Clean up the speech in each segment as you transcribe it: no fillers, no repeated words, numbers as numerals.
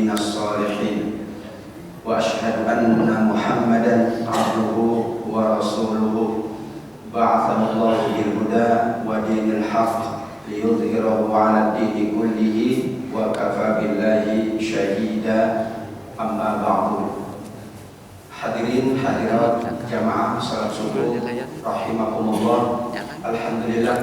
minas shalihin wa asyhadu anna Muhammadan abduhu wa rasuluhu ba'athahu Allahu bil huda wa dinil haqq liyudhhirahu 'ala ad-dini kullihi wa kafa billahi syahida. Amma ba'du. Hadirin hadirat jamaah salat subuh rahimakumullah. Alhamdulillah,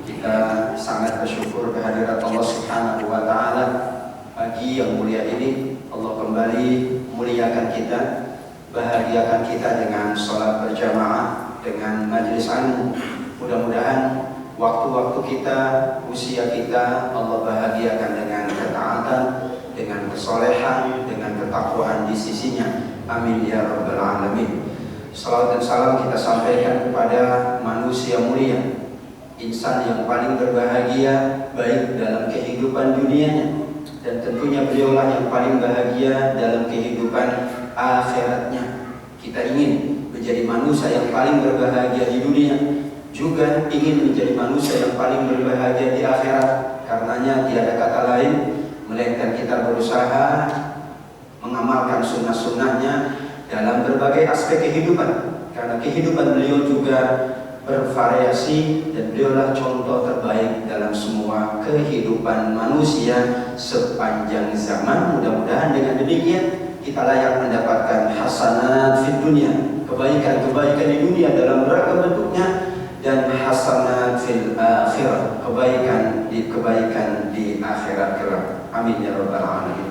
kita sangat bersyukur kehadirat Allah Subhanahu wa taala. Pagi yang mulia ini Allah kembali muliakan kita, bahagiakan kita dengan salat berjamaah, dengan majelis ilmu. Mudah-mudahan waktu-waktu kita, usia kita Allah bahagiakan dengan ketaatan, dengan kesolehan, dengan ketakwaan di sisinya. Amin ya rabbal alamin. Salawat dan salam kita sampaikan kepada manusia mulia, insan yang paling berbahagia baik dalam kehidupan dunianya, dan tentunya beliaulah yang paling bahagia dalam kehidupan akhiratnya. Kita ingin menjadi manusia yang paling berbahagia di dunia, juga ingin menjadi manusia yang paling berbahagia di akhirat. Karenanya tiada kata lain melainkan kita berusaha mengamalkan sunnah-sunnahnya dalam berbagai aspek kehidupan, karena kehidupan beliau juga bervariasi dan beliaulah contoh terbaik dalam semua kehidupan manusia sepanjang zaman. Mudah-mudahan dengan demikian kita layak mendapatkan hasanat fid dunia, kebaikan-kebaikan di dunia dalam beragam bentuknya, dan hasanat fil akhirah, kebaikan di akhirat kelak. Amin ya rabbal alamin.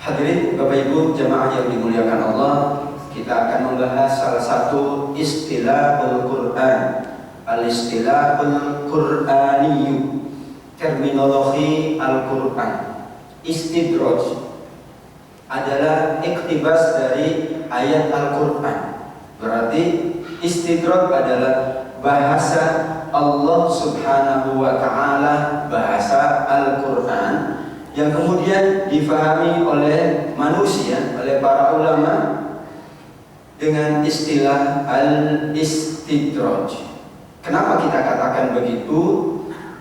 Hadirin Bapak Ibu jamaah yang dimuliakan Allah, kita akan membahas salah satu istilahul Quran, al-istilahul Qur'aniyyu, terminologi Al-Quran. Istidraj adalah iktibas dari ayat Al-Quran. Berarti istidraj adalah bahasa Allah Subhanahu wa ta'ala, bahasa Al-Quran, yang kemudian difahami oleh manusia, oleh para ulama dengan istilah al-istidraj. Kenapa kita katakan begitu?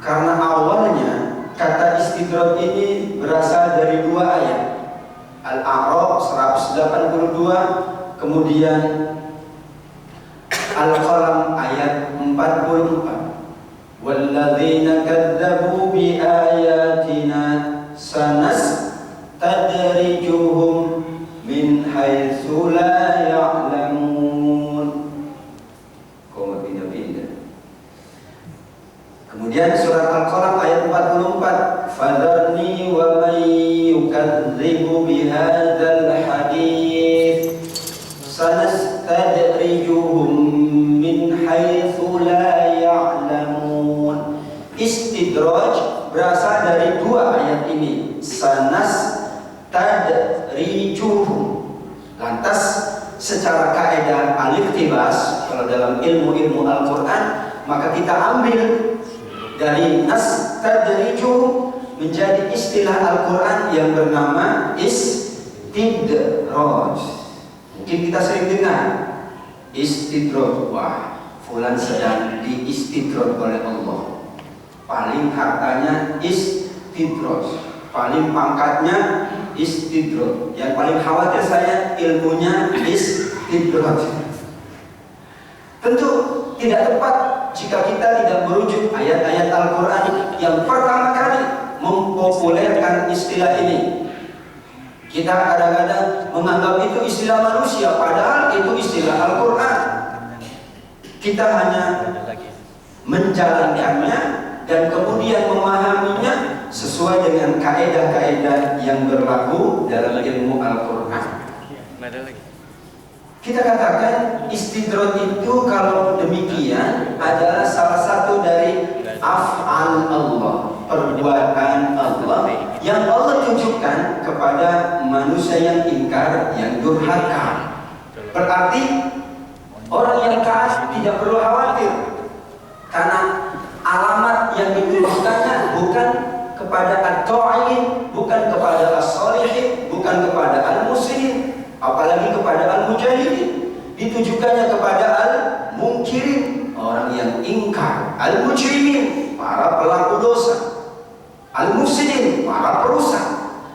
Karena awalnya kata istidraj ini berasal dari dua ayat, Al-A'raf 182, kemudian Al-Qalam ayat 44. Walladzina kadzdzabu biayatina sanastadrijuhum min haitsu la ya'lamun. Koma pindah-pindah. Kemudian surat Al-Qalam ayat 44, fadharni wa may yukadzibu bihadzal hadits sanastadrijuhum min haitsu la ya'lamun. Istidraj berasal dari dua ayat ini, sanas tadrijuhum. Lantas secara kaidah al-iktibas, kalau dalam ilmu-ilmu Al-Quran, maka kita ambil dari nas tadrijuhum menjadi istilah Al-Quran yang bernama istidraj. Mungkin kita sering dengar istidraj, wah fulan sedang diistidraj oleh Allah, paling hartanya istidraj, paling pangkatnya istidraj, yang paling khawatir saya ilmunya istidraj. Tentu tidak tepat jika kita tidak merujuk ayat-ayat Al-Quran yang pertama kali mempopulerkan istilah ini. Kita kadang-kadang menganggap itu istilah manusia, padahal itu istilah Al-Quran. Kita hanya menjalankannya dan kemudian memahaminya sesuai dengan kaedah-kaedah yang berlaku dalam ilmu Al-Quran. Kita katakan istidraj itu kalau demikian adalah salah satu dari af'al Allah, perbuatan Allah yang Allah tunjukkan kepada manusia yang ingkar, yang durhaka. Berarti orang yang kafir tidak perlu khawatir, karena alamat yang ditujukannya bukan kepada at-ta'in, bukan kepada as-salihin, bukan kepada al-muslimin, apalagi kepada al-mujahidin. Ditujukannya kepada al-munkirin, orang yang ingkar, al-mujrimin, para pelaku dosa, al-mufsidin, para perusak.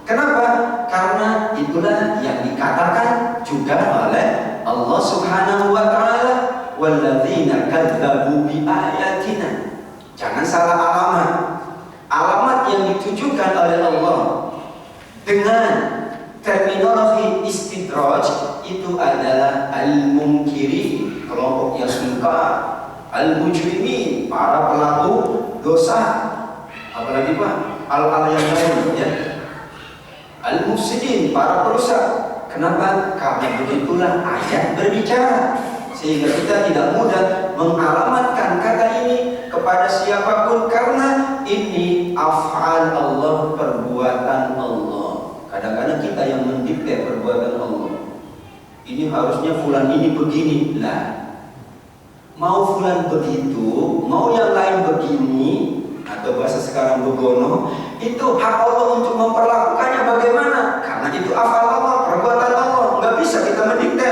Kenapa? Karena itulah yang dikatakan juga oleh Allah Subhanahu wa taala, walladzina kadzdzabu biayatina. Jangan salah alamat. Alamat yang ditujukan oleh Allah dengan terminologi istidraj itu adalah al-munkiri, kelompok yang mungkar, al-mujrimin, para pelaku dosa, apalagi Pak, al-al yang lain ya, al-mufsidin, para perusak. Kenapa? Karena begitulah ayat berbicara, sehingga kita tidak mudah mengalamatkan kata ini kepada siapapun, karena ini af'al Allah, perbuatan Allah. Kadang-kadang kita yang mendikte perbuatan Allah. Ini harusnya fulan ini begini lah. Mau fulan begitu, mau yang lain begini, atau bahasa sekarang begono, itu hak Allah untuk memperlakukannya bagaimana? Karena itu afal Allah, perbuatan Allah. Nggak bisa kita mendikte.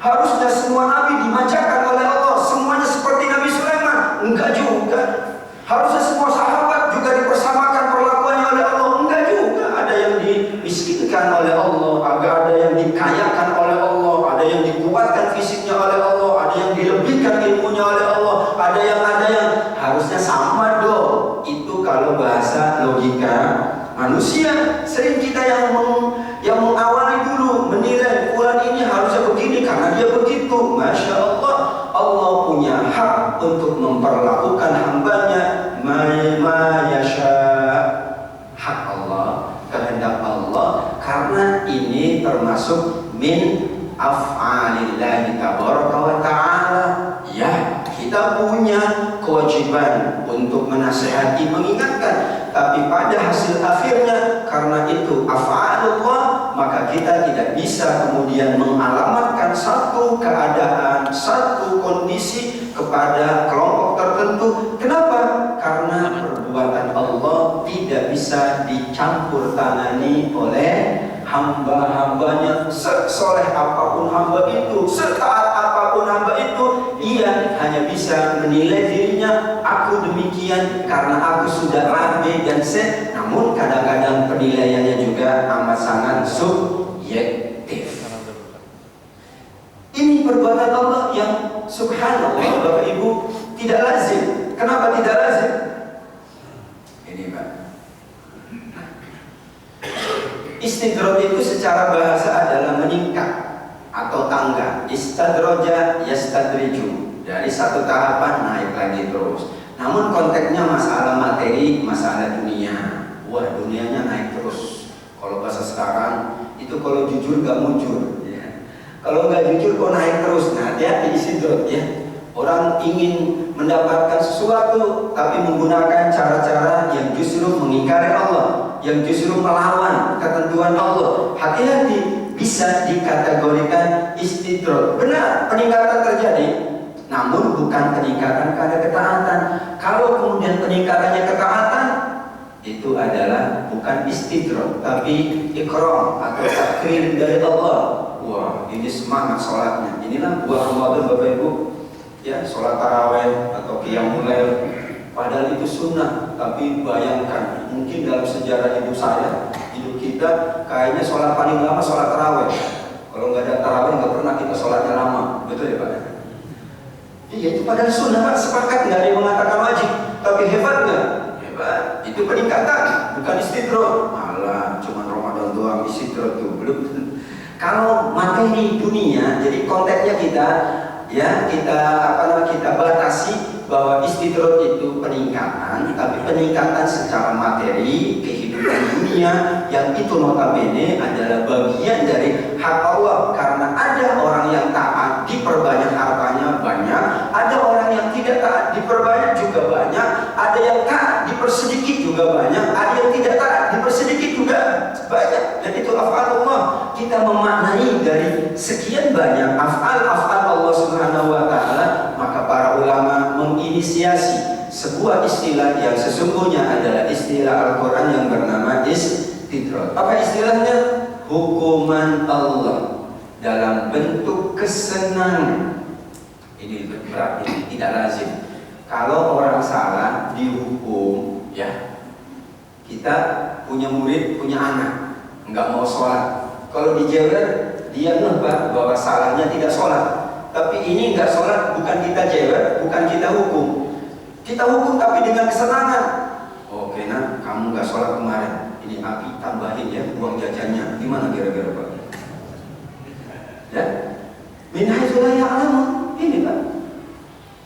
Harusnya semua nabi dimanjakan oleh Allah, semuanya seperti Nabi Sulaiman. Enggak juga. Harusnya semua sahabat juga dipersamakan perlakuannya oleh Allah. Enggak juga. Ada yang dimiskinkan oleh Allah, ada yang dikayakan oleh Allah, ada yang dikuatkan fisiknya oleh Allah, ada yang dilebihkan ilmunya oleh Allah, ada yang harusnya sama dong. Itu kalau bahasa logika manusia. Sering kita yang mengawali dulu menilai fulan ini harusnya begini karena dia begitu. Masya Allah, Allah punya hak untuk memperlakukan hambanya ma yasha. Hak Allah, kehendak Allah, karena ini termasuk min af'alillahi tabaraka wa ta'ala. Ya, kita punya kewajiban untuk menasihati, mengingatkan, tapi pada hasil akhirnya karena itu af'alullah, maka kita tidak bisa kemudian mengalamatkan satu keadaan, satu kondisi kepada kelompok tertentu. Kenapa? Karena perbuatan Allah tidak bisa dicampur tangani oleh hamba-hambanya. Sesoleh apapun hamba itu, setaat apapun hamba itu, ia hanya bisa menilai dirinya, aku demikian karena aku sudah rabi dan set. Namun kadang-kadang penilaiannya juga amat sangat subjektif. Ini perbuatan Allah yang subhanallah Bapak Ibu tidak lazim. Kenapa tidak lazim? Ini Pak, istidraj itu secara bahasa adalah meningkat atau tangga. Istadroja yastadriju, dari satu tahapan naik lagi terus. Namun konteksnya masalah materi, masalah dunia. Wah, dunianya naik terus. Kalau bahasa sekarang itu kalau jujur gak mujur ya. Kalau gak jujur kok naik terus. Nah, hati-hati istidraj ya. Orang ingin mendapatkan sesuatu tapi menggunakan cara-cara yang justru mengingkari Allah, yang justru melawan ketentuan Allah. Hati-hati, bisa dikategorikan istidraj. Benar, peningkatan terjadi, namun bukan peningkatan karena ketaatan. Kalau kemudian peningkatannya ketaatan, itu adalah bukan istidraj, tapi ikram atau takrim dari Allah. Wah, ini semangat sholatnya. Inilah buah Ramadan Bapak Ibu. Ya, sholat tarawih atau qiyamul lail, padahal itu sunnah, tapi bayangkan mungkin dalam sejarah hidup saya, hidup kita, kayaknya sholat paling lama sholat tarawih. Kalau nggak ada tarawih nggak pernah kita sholatnya lama, betul ya Pak? Iya, itu padahal sunnah Pak, sepakat, nggak ada yang mengatakan wajib, tapi hebat nggak? Hebat, itu peningkatan, bukan istidraj. Alah, cuma Ramadan doang istidraj tuh belum. Kalau materi dunia, jadi konteksnya kita kita batasi bahwa istidraj itu peningkatan, tapi peningkatan secara materi kehidupan dunia yang itu notabene adalah bagian dari hak Allah. Karena ada orang yang taat diperbanyak hartanya banyak, ada orang yang tidak taat diperbanyak juga banyak, ada yang taat dipersedikit juga banyak, ada yang tidak taat dipersedikit juga banyak. Dan itu af'al Allah. Kita memaknai dari sekian banyak af'al Allah Subhanahu wa ta'ala, maka para ulama menginisiasi sebuah istilah yang sesungguhnya adalah istilah Al-Quran yang bernama istidraj. Apa istilahnya? Hukuman Allah dalam bentuk kesenangan. Ini berarti tidak lazim. Kalau orang salah dihukum, ya, kita punya murid, punya anak, nggak mau sholat. Kalau dijewer, dia ngeh bahwa salahnya tidak sholat. Tapi ini nggak sholat, bukan kita jewer, bukan kita hukum. Kita hukum tapi dengan kesenangan. Oke nak, kamu nggak sholat kemarin. Ini Abi tambahin ya uang jajannya. Gimana kira-kira Pak? Ya, min haitsu la ya'lamun. Ini Pak.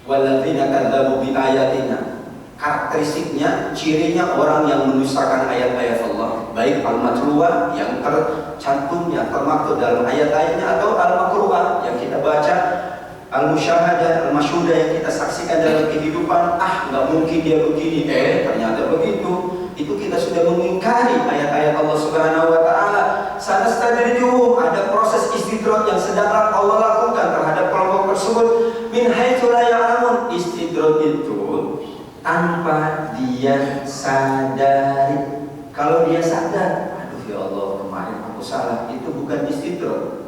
Walladzina kadzdzabu bi ayatina. Karakteristiknya, cirinya orang yang mendustakan ayat-ayat Allah, baik al-matluwah yang tercantum, yang termaktub dalam ayat-ayatnya, atau al-makruhah yang kita baca, al-musyahadah, al-masyhudah yang kita saksikan dalam kehidupan. Nggak mungkin dia begini, ternyata begitu. Itu kita sudah mengingkari ayat-ayat Allah Subhanahu wa taala. Sanastadrijuhum, ada proses istidraj yang sedang Allah lakukan terhadap kelompok tersebut. Min haitsu la ya'lamun, istidraj itu tanpa dia sadari. Kalau dia sadar, aduh ya Allah kemarin aku salah, itu bukan istidraj.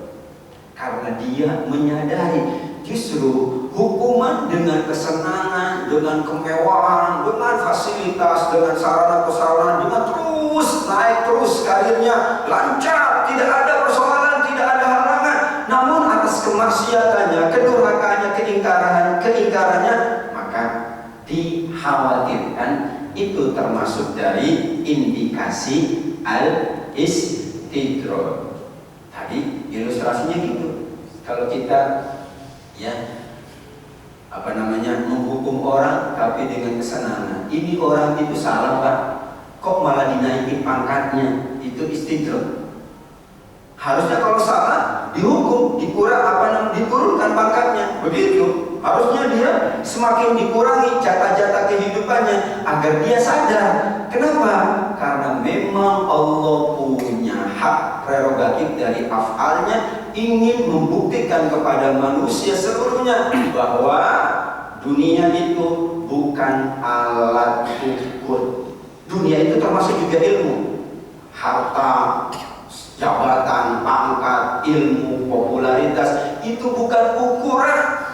Karena dia menyadari. Justru hukuman dengan kesenangan, dengan kemewahan, dengan fasilitas, dengan sarana-prasarana, dengan terus naik terus karirnya, lancar, tidak ada persoalan, tidak ada halangan. Namun atas kemaksiatannya, kedurhakannya, keingkarannya, maka dikhawatirkan itu termasuk dari indikasi al-istidraj. Tadi ilustrasinya gitu. Kalau kita menghukum orang tapi dengan kesenangan, ini orang itu salah Pak, kok malah dinaikin pangkatnya, itu istidraj. Harusnya kalau salah dihukum, diturunkan pangkatnya, begitu. Harusnya dia semakin dikurangi jatah-jatah kehidupannya agar dia sadar. Kenapa? Karena memang Allah punya hak prerogatif dari af'alnya, ingin membuktikan kepada manusia seluruhnya bahwa dunia itu bukan alat ukur. Dunia itu termasuk juga ilmu, harta, jabatan, pangkat, ilmu, popularitas, itu bukan ukuran.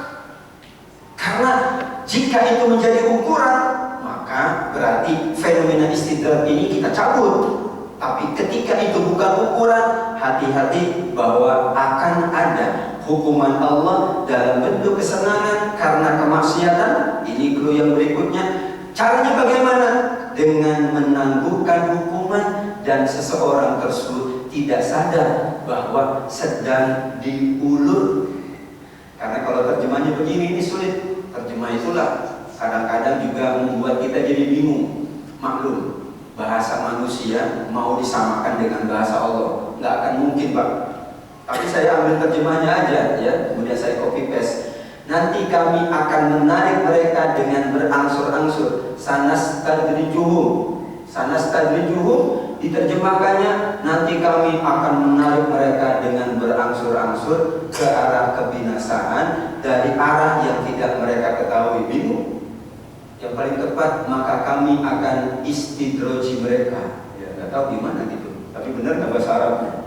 Karena jika itu menjadi ukuran, maka berarti fenomena istidraj ini kita cabut. Tapi ketika itu bukan ukuran, hati-hati bahwa akan ada hukuman Allah dalam bentuk kesenangan karena kemaksiatan. Ini clue yang berikutnya. Caranya bagaimana? Dengan menangguhkan hukuman dan seseorang tersebut tidak sadar bahwa sedang diulur. Karena kalau terjemahnya begini, ini sulit. Terjemah itulah kadang-kadang juga membuat kita jadi bingung. Maklum, bahasa manusia mau disamakan dengan bahasa Allah, nggak akan mungkin Pak. Tapi saya ambil terjemahnya aja ya, kemudian saya copy paste. Nanti kami akan menarik mereka dengan berangsur-angsur. Sanastadrijuhum diterjemahkannya, nanti kami akan menarik mereka dengan berangsur-angsur ke arah kebinasaan dari arah yang tidak mereka ketahui. Bingung? Yang paling tepat, maka kami akan istidraji mereka. Ya, nggak tahu gimana gitu. Tapi benar nggak bahasa Arabnya?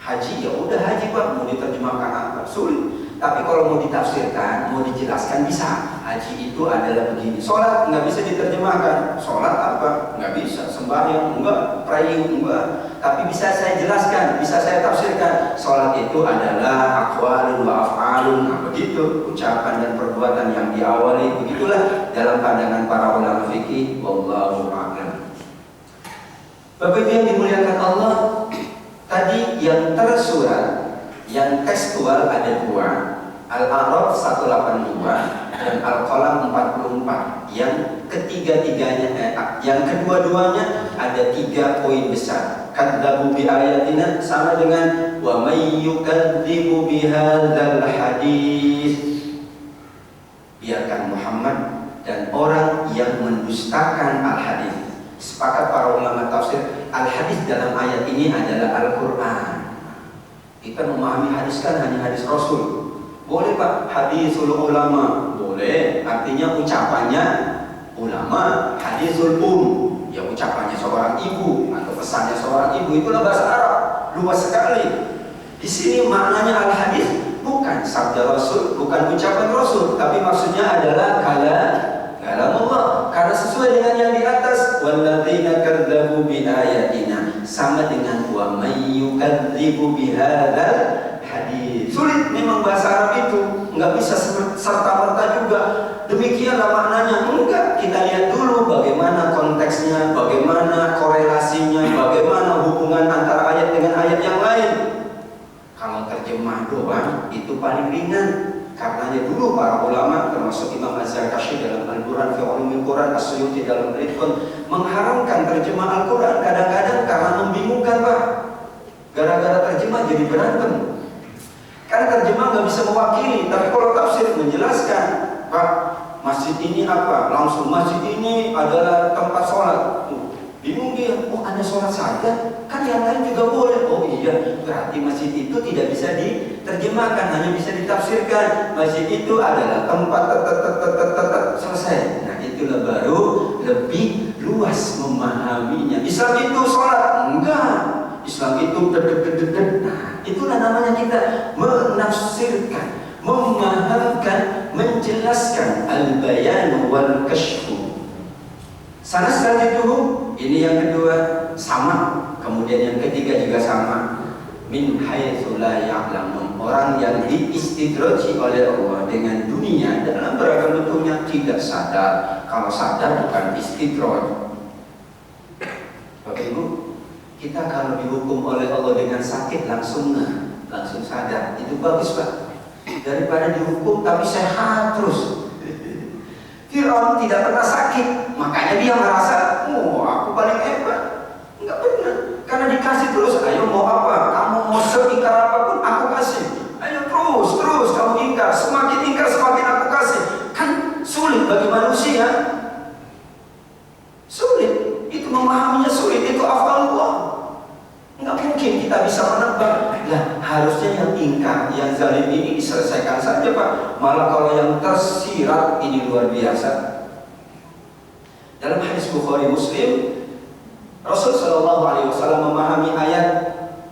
Haji ya udah haji Pak, mau diterjemahkan apa? Sulit. Tapi kalau mau ditafsirkan, mau dijelaskan bisa. Haji itu adalah begini. Sholat nggak bisa diterjemahkan. Sholat apa? Nggak bisa. Sembahyang enggak, praying enggak. Tapi bisa saya jelaskan, bisa saya tafsirkan. Sholat itu adalah aqwalun wa af'alun. Nah begitu, ucapan dan perbuatan yang diawali. Begitulah dalam pandangan para ulama fikih. Wallahu a'lam. Bapak Ibu yang dimuliakan Allah, tadi yang tersurat, yang tekstual ada dua, Al-A'raf 182 dan Al-Qalam 44. Yang yang kedua-duanya ada 3 poin besar. Kadzabu bi ayatina sama dengan wa may yukadzibu bihadzal hadis. Biarkan Muhammad dan orang yang mendustakan al-hadis. Sepakat para ulama tafsir, al-hadis dalam ayat ini adalah Al-Qur'an. Kita memahami hadis kan hanya hadis Rasul. Boleh Pak, hadisul ulama. Boleh, artinya ucapannya ulama. Hadisul ya ucapannya seorang ibu atau pesannya seorang ibu. Itulah bahasa Arab, luas sekali. Di sini maknanya al-hadis bukan sabda Rasul, bukan ucapan Rasul, tapi maksudnya adalah kalamullah. Karena sesuai dengan yang di atas, walladzina kadzdzabu bi ayatina, sama dengan wa yukadzibu bihadzal hadis. Sulit memang bahasa Arab itu, nggak bisa serta-merta juga demikianlah maknanya. Enggak, kita lihat dulu bagaimana konteksnya, bagaimana korelasinya, bagaimana hubungan antara ayat dengan ayat yang lain. Kalau terjemah doang itu paling ringan. Karenanya dulu para ulama termasuk Imam Az-Zarkashi dalam Al-Quran fi Ulumil Quran, As-Suyuti dalam Ridqun mengharamkan terjemah Al-Quran kadang-kadang karena membingungkan, Pak. Gara-gara terjemah jadi berantem. Karena terjemah nggak bisa mewakili, tapi kalau tafsir menjelaskan, Pak, masjid ini apa? Langsung masjid ini adalah tempat sholat. Bingung dia, oh ada sholat saja, kan yang lain juga boleh. Oh iya, berarti masjid itu tidak bisa diterjemahkan, hanya bisa ditafsirkan. Masjid itu adalah tempat selesai. Nah itulah baru lebih luas memahaminya. Islam itu sholat? Enggak. Islam itu Nah itulah namanya kita menafsirkan, memahamkan, menjelaskan al-bayan wal kashfu. Sana selanjutnya ini yang kedua sama, kemudian yang ketiga juga sama. Min haitsu la ya'lamun, orang yang diistidraji oleh Allah dengan dunia dalam beragam bentuknya tidak sadar. Kalau sadar bukan istidraj. Bapak Ibu, kita kalau dihukum oleh Allah dengan sakit langsung sadar, itu bagus, Pak. Daripada dihukum tapi sehat terus. Firaun tidak pernah sakit, makanya dia merasa, oh aku paling hebat. Enggak pernah, karena dikasih terus. Ayo mau apa? Kamu mau seingkar apapun aku kasih. Ayo terus kamu ingkar, semakin semakin aku kasih. Kan sulit bagi manusia. Sulit, itu memahaminya sulit, itu afalullah. Enggak mungkin kita bisa menebak. Nah, harusnya yang ingkar, yang zalim ini diselesaikan saja, Pak. Malah kalau yang tersirat ini luar biasa. Dalam hadis Bukhari Muslim, Rasul Shallallahu Alaihi Wasallam memahami ayat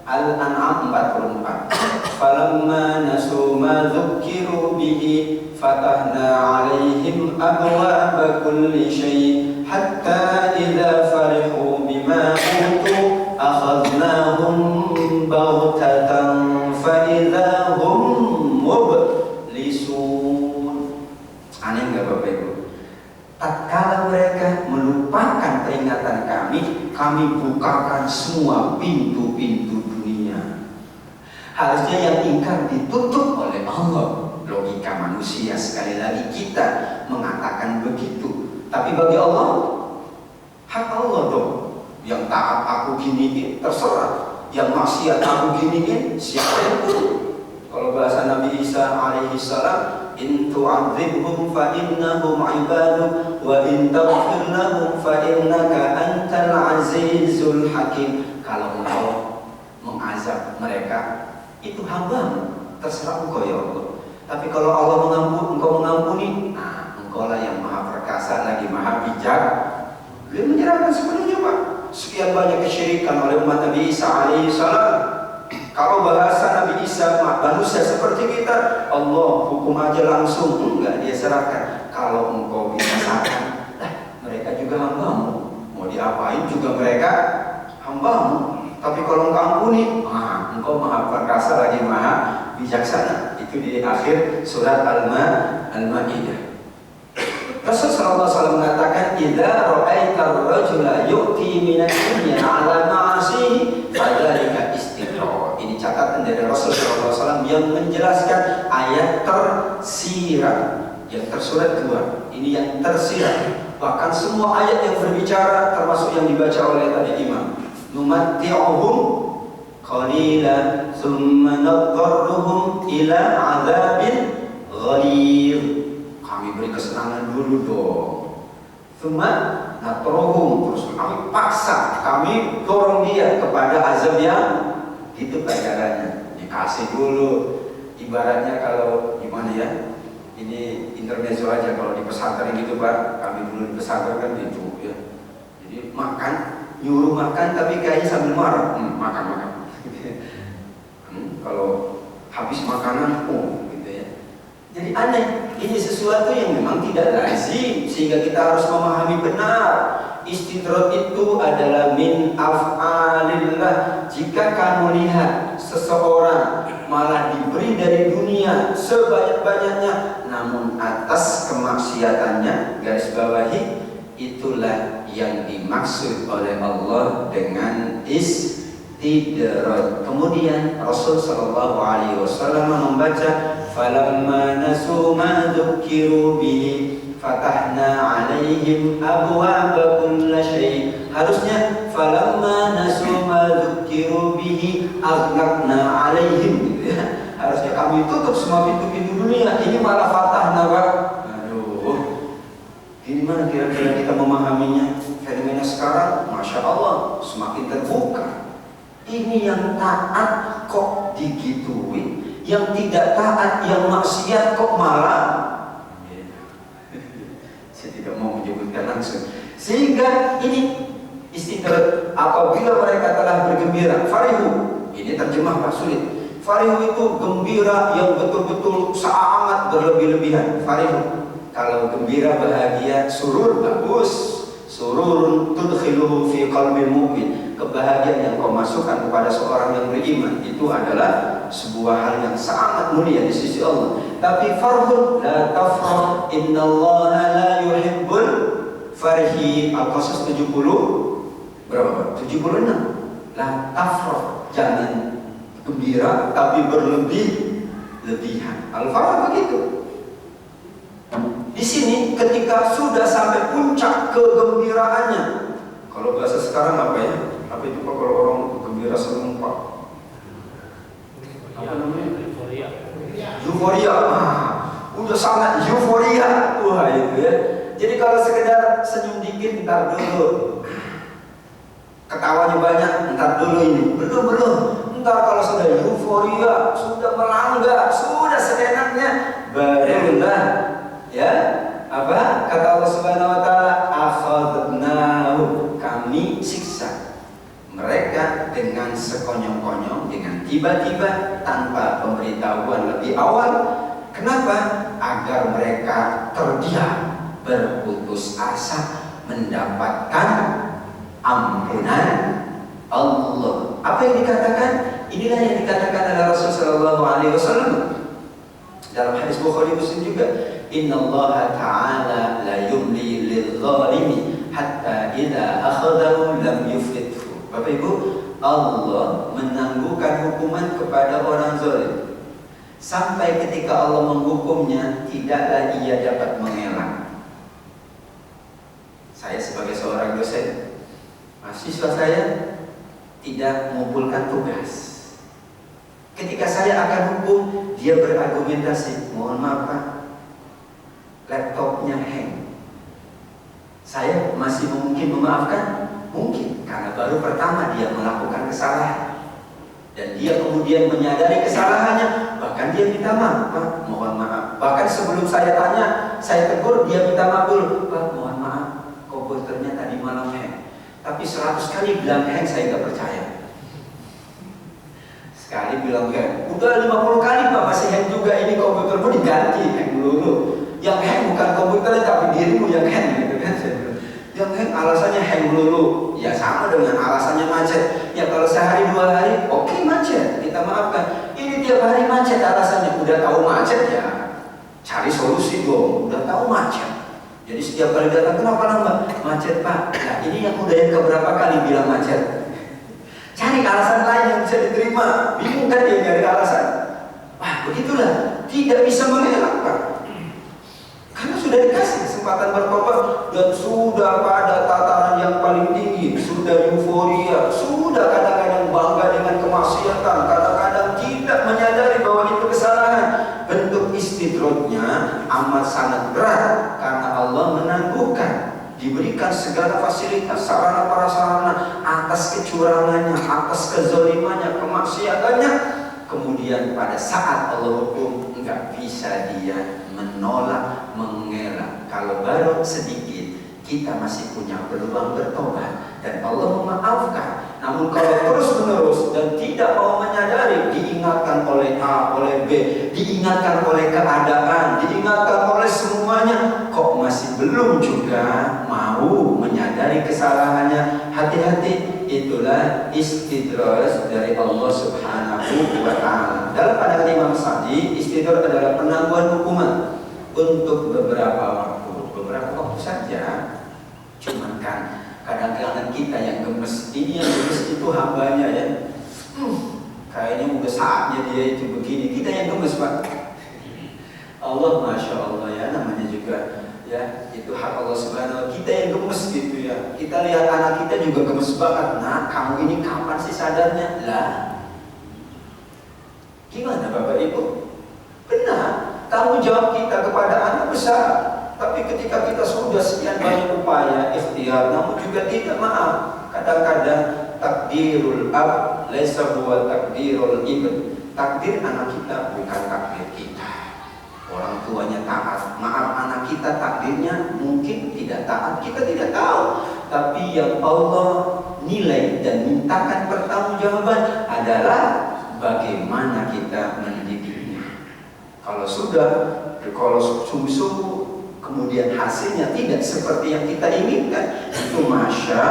Al-An'am 44. Falamma nasu ma dzukkiru bihi fatahna 'alaihim abwaaba kulli syai' hatta idza farihu bima utu akhadnahum baghtatan fa idza hum mublisun. Aneh enggak Bapak Ibu? Tatkala mereka melupakan peringatan kami bukakan semua pintu-pintu dunia. Harusnya yang ingkar ditutup oleh Allah. Logika manusia sekali lagi kita mengatakan begitu. Tapi bagi Allah, hak Allah dong. Yang taat aku giniin, terserah. Yang maksiat aku giniin, siapa yang turun? Kalau bahasa Nabi Isa alaihi salam, in tu'adzibhum fa innahum 'ibaduk wa in taghfir lahum fa innaka antal azizul hakim. Kalau engkau mengazab mereka, itu hamba, terserah engkau ya Allah. Tapi kalau Allah engkau mengampuni, nah engkau lah yang maha perkasa lagi maha bijak. Dia menyerahkan sepenuhnya, Pak. Sekian banyak kesyirikan oleh umat Nabi Isa alaihi salam. Kalau bahasa Nabi Isa, manusia seperti kita, Allah hukum aja langsung. Enggak, dia serahkan. Kalau engkau binasakan, mereka juga hambamu. Mau diapain juga mereka hambamu. Tapi kalau engkau ampuni, engkau maha perkasa lagi maha bijaksana. Itu di akhir surat Al-Ma'idah. Rasul sallallahu alaihi wasallam mengatakan, "Idza ra'aita ar-rajula yu'ti min ad-dunya 'ala ma'asihi fadzalika istidraj." Ini catatan dari Rasul sallallahu alaihi wasallam yang menjelaskan ayat tersirat, yang tersurat dua. Ini yang tersirat. Bahkan semua ayat yang berbicara termasuk yang dibaca oleh tadi imam. Numatti'uhum qalilan tsumma nadharruhum ila 'adzabin ghalidh. Kami beri kesenangan dulu dong. Cuma natrohum, terus kami paksa, kami dorong dia kepada azab yang itu pelajarannya. Dikasih dulu. Ibaratnya kalau gimana ya? Ini intermezzo aja kalau di pesantren gitu, Pak. Kami dulu di pesantren kan gitu ya. Jadi makan, nyuruh makan tapi kayaknya sambil marah. Makan. Kalau habis makanan, gitu ya. Jadi aneh. Ini sesuatu yang memang tidak lazim, sehingga kita harus memahami benar. Istidrak itu adalah min af'alillah. Jika kamu lihat seseorang malah diberi dari dunia sebanyak-banyaknya, namun atas kemaksiatannya, garis bawahi, itulah yang dimaksud oleh Allah dengan istidrak. Kemudian Rasul sallallahu alaihi wasallam membaca, falamma nasu ma dzukiru bihi fatahna alaihim abwaaba kulli syai'. Harusnya falamma nasu ma dzukiru bihi aghlaqna alaihim, gitu ya. Harusnya kami tutup semua pintu-pintu dunia. Ini malah fatahna, Pak. Aduh, gimana kira-kira kita memahaminya? Fenomena sekarang, masya Allah, semakin terbuka. Ini yang taat kok digituin, yang tidak taat, yang maksiat kok malah. Saya tidak mau menyebutkan langsung. Sehingga ini istidrak, apabila mereka telah bergembira, farihu, ini terjemah Pak sulit. Farihu itu gembira yang betul-betul sangat berlebih-lebihan. Farihu, kalau gembira, bahagia, surur, bagus. Sururun tudkhiluhu fi qalbil mu'min. Kebahagiaan yang kau masukkan kepada seorang yang beriman, itu adalah sebuah hal yang sangat mulia di sisi Allah. Tapi farhun la tafrah, innallaha la yuhibbul farhi. Al-Qasas 70 berapa? 76. La tafrah, jangan gembira tapi berlebih-lebihan. Al-Farah begitu. Di sini ketika sudah sampai puncak kegembiraannya, kalau bahasa sekarang apa ya? Apa itu Pak kalau orang gembira senang Pak? Apa namanya? Euforia. Udah sangat euforia. Wah itu ya. Jadi kalau sekedar senyum dikit, ntar dulu. Ketawanya banyak, ntar dulu ini. Belum. Ntar kalau sudah euforia, sudah melanggar, sudah seenaknya, barulah ya, apa kata Allah Subhanahu wa taala, akhadnahu, kami siksa mereka dengan sekonyong-konyong, dengan tiba-tiba, tanpa pemberitahuan lebih awal. Kenapa? Agar mereka terdiam, berputus asa mendapatkan ampunan Allah. Apa yang dikatakan? Inilah yang dikatakan oleh Rasul sallallahu alaihi wasallam dalam hadis Bukhari Muslim juga. Innallaha ta'ala la yumli lil-zalimi hatta idza akhadahu lam yuflithu. Bapak Ibu, Allah menangguhkan hukuman kepada orang zalim sampai ketika Allah menghukumnya tidaklah ia dapat mengelak. Saya sebagai seorang dosen, mahasiswa saya tidak mengumpulkan tugas. Ketika saya akan hukum, dia berargumentasi, mohon maaf Pak, laptopnya hang. Saya masih mungkin memaafkan? Mungkin, karena baru pertama dia melakukan kesalahan dan dia kemudian menyadari kesalahannya, bahkan dia minta maaf, Pak, mohon maaf. Bahkan sebelum saya tanya, saya tegur, dia minta maaf dulu, Pak, mohon maaf, komputernya tadi malam hang. Tapi 100 kali bilang hang, saya nggak percaya. Sekali bilang hang, udah 50 kali Pak masih hang juga, ini komputermu diganti, hang dulu. Yang hang bukan komputernya tapi dirimu yang hang, gitu kan? Yang hang alasannya hang dulu, ya sama dengan alasannya macet. Ya kalau sehari 2 hari, oke macet, kita maafkan. Ini tiap hari macet alasannya, udah tahu macet ya, cari solusi dong. Udah tahu macet, jadi setiap kali datang, kenapa nambah macet Pak? Nah ini yang udah yang keberapa kali bilang macet. Cari alasan lain yang bisa diterima. Bingung kan dia nyari alasan. Wah begitulah, tidak bisa mengelak Pak. Karena sudah dikasih kesempatan bertobat dan sudah pada tataran yang paling tinggi, sudah euforia, sudah kadang-kadang bangga dengan kemaksiatan, kadang-kadang tidak menyadari bahwa itu kesalahan. Bentuk istidraknya amat sangat berat karena Allah menangguhkan, diberikan segala fasilitas, sarana prasarana atas kecurangannya, atas kezalimannya, kemaksiatannya. Kemudian pada saat Allah hukum, enggak bisa dia menolak, mengelak. Kalau baru sedikit, kita masih punya peluang bertobat dan Allah memaafkan. Namun kalau terus-menerus dan tidak mau menyadari, diingatkan oleh A, oleh B, diingatkan oleh keadaan, diingatkan oleh semuanya, kok masih belum juga mau menyadari kesalahannya, hati-hati. Itulah istidraj dari Allah Subhanahu wa Ta'ala. Dalam pandangan Imam Sa'di, istidraj adalah penangguhan hukuman untuk beberapa waktu saja. Cuman kan kadang-kadang kita yang gemes, ini yang gemes itu hambanya ya. Kayaknya udah saatnya dia itu begini. Kita yang gemes, Pak. Allah, Masya Allah ya, namanya juga ya, itu hak Allah Subhanahu wa Ta'ala. Kita yang gemes gitu ya. Kita lihat anak kita juga gemes banget. Nah, kamu ini kapan sih sadarnya? Lah, gimana Bapak Ibu? Benar, tanggung jawab kita kepada anak besar. Tapi ketika kita sudah sekian banyak upaya ikhtiar, namun juga tidak, maaf, kadang-kadang takdirul ab laisa huwa takdirul ibn. Takdir anak kita bukan takdir kita. Orang tuanya taat, maaf, anak kita takdirnya mungkin tidak taat, kita tidak tahu. Tapi yang Allah nilai dan mintakan pertanggungjawaban adalah bagaimana kita mendidiknya. Kalau sungguh-sungguh kemudian hasilnya tidak seperti yang kita inginkan, itu Masya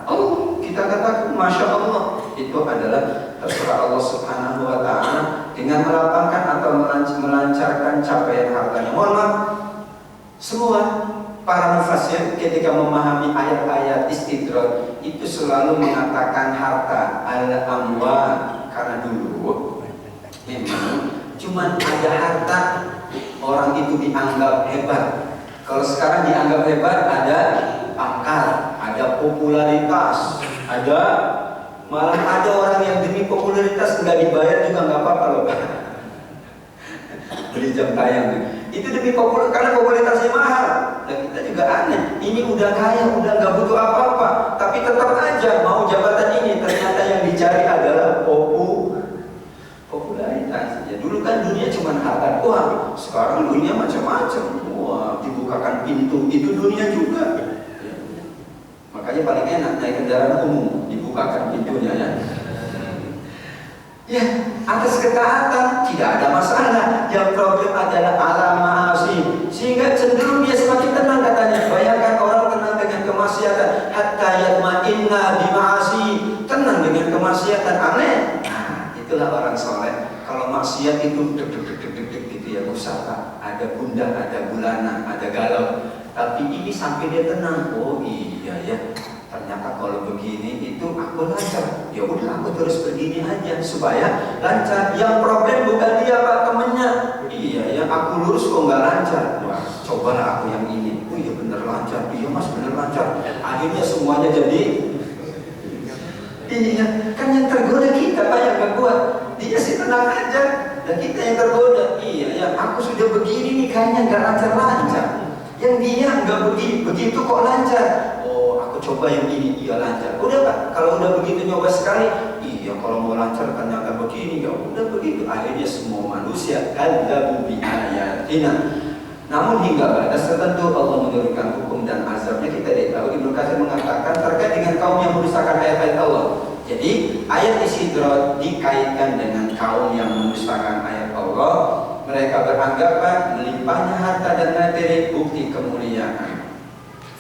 Allah, kita katakan Masya Allah, itu adalah terserah Allah Subhanahu wa Ta'ala dengan melapangkan atau melancarkan capaian hartanya. Mohon maaf, semua para mufassir ketika memahami ayat-ayat istidraj itu selalu mengatakan harta al-amwal, karena dulu memang cuma ada harta orang itu dianggap hebat. Kalau sekarang dianggap hebat ada pangkat, ada popularitas, malah ada orang yang demi popularitas nggak dibayar juga nggak apa-apa loh. Beli jam tayang itu demi karena popularitasnya mahal. Dan kita juga aneh, ini udah kaya, udah nggak butuh apa-apa, tapi tetap aja mau jabatan ini. Ternyata yang dicari adalah popularitas. Ya, dulu kan dunia cuma harta uang, sekarang dunia macam-macam. Wah, dibukakan pintu itu dunia juga. Ya. Makanya paling enak naik kendaraan umum, dibukakan pintunya ya. Ya, atas ketaatan tidak ada masalah. Yang problem adalah alam ma'asi, sehingga cenderung dia semakin tenang katanya. Bayangkan orang tenang dengan kemaksiatan, hatta yatma'inna bima'asi, tenang dengan kemaksiatan, aneh. Nah, itulah orang soleh. Kalau maksiat itu deg-deg gitu ya, usaha, ada gundah, ada gulana, ada galau. Tapi ini sampai dia tenang. Oh iya ya, ternyata kalau begini itu aku lancar. Ya udah, aku terus begini aja supaya lancar. Yang problem bukan dia, Pak, temennya. Iya ya, aku lurus kok nggak lancar. Wah, cobalah aku yang ini. Oh iya bener lancar. Iya Mas bener lancar. Akhirnya semuanya jadi. Iya, kan yang tergoda kita, Pak, yang gak kuat. Dia sih tenang aja, dan kita yang tergoda. Iya ya, aku sudah begini nih kayaknya nggak lancar-lancar. Yang dia nggak begitu kok lancar. Oh, aku coba yang ini, iya lancar. Udah Pak, kalau udah begitu nyoba sekali, iya kalau mau lancar ternyata begini, ya udah begitu. Akhirnya semua manusia kadzabu bi ayatina. Namun hingga batas tertentu Allah menurunkan hukum dan azabnya. Kita tidak tahu. Ibnu Katsir mengatakan terkait dengan kaum yang mendustakan ayat-ayat Allah. Jadi ayat istidraj dikaitkan dengan kaum yang mendustakan ayat Allah. Mereka beranggapan melimpahnya harta dan materi bukti kemuliaan.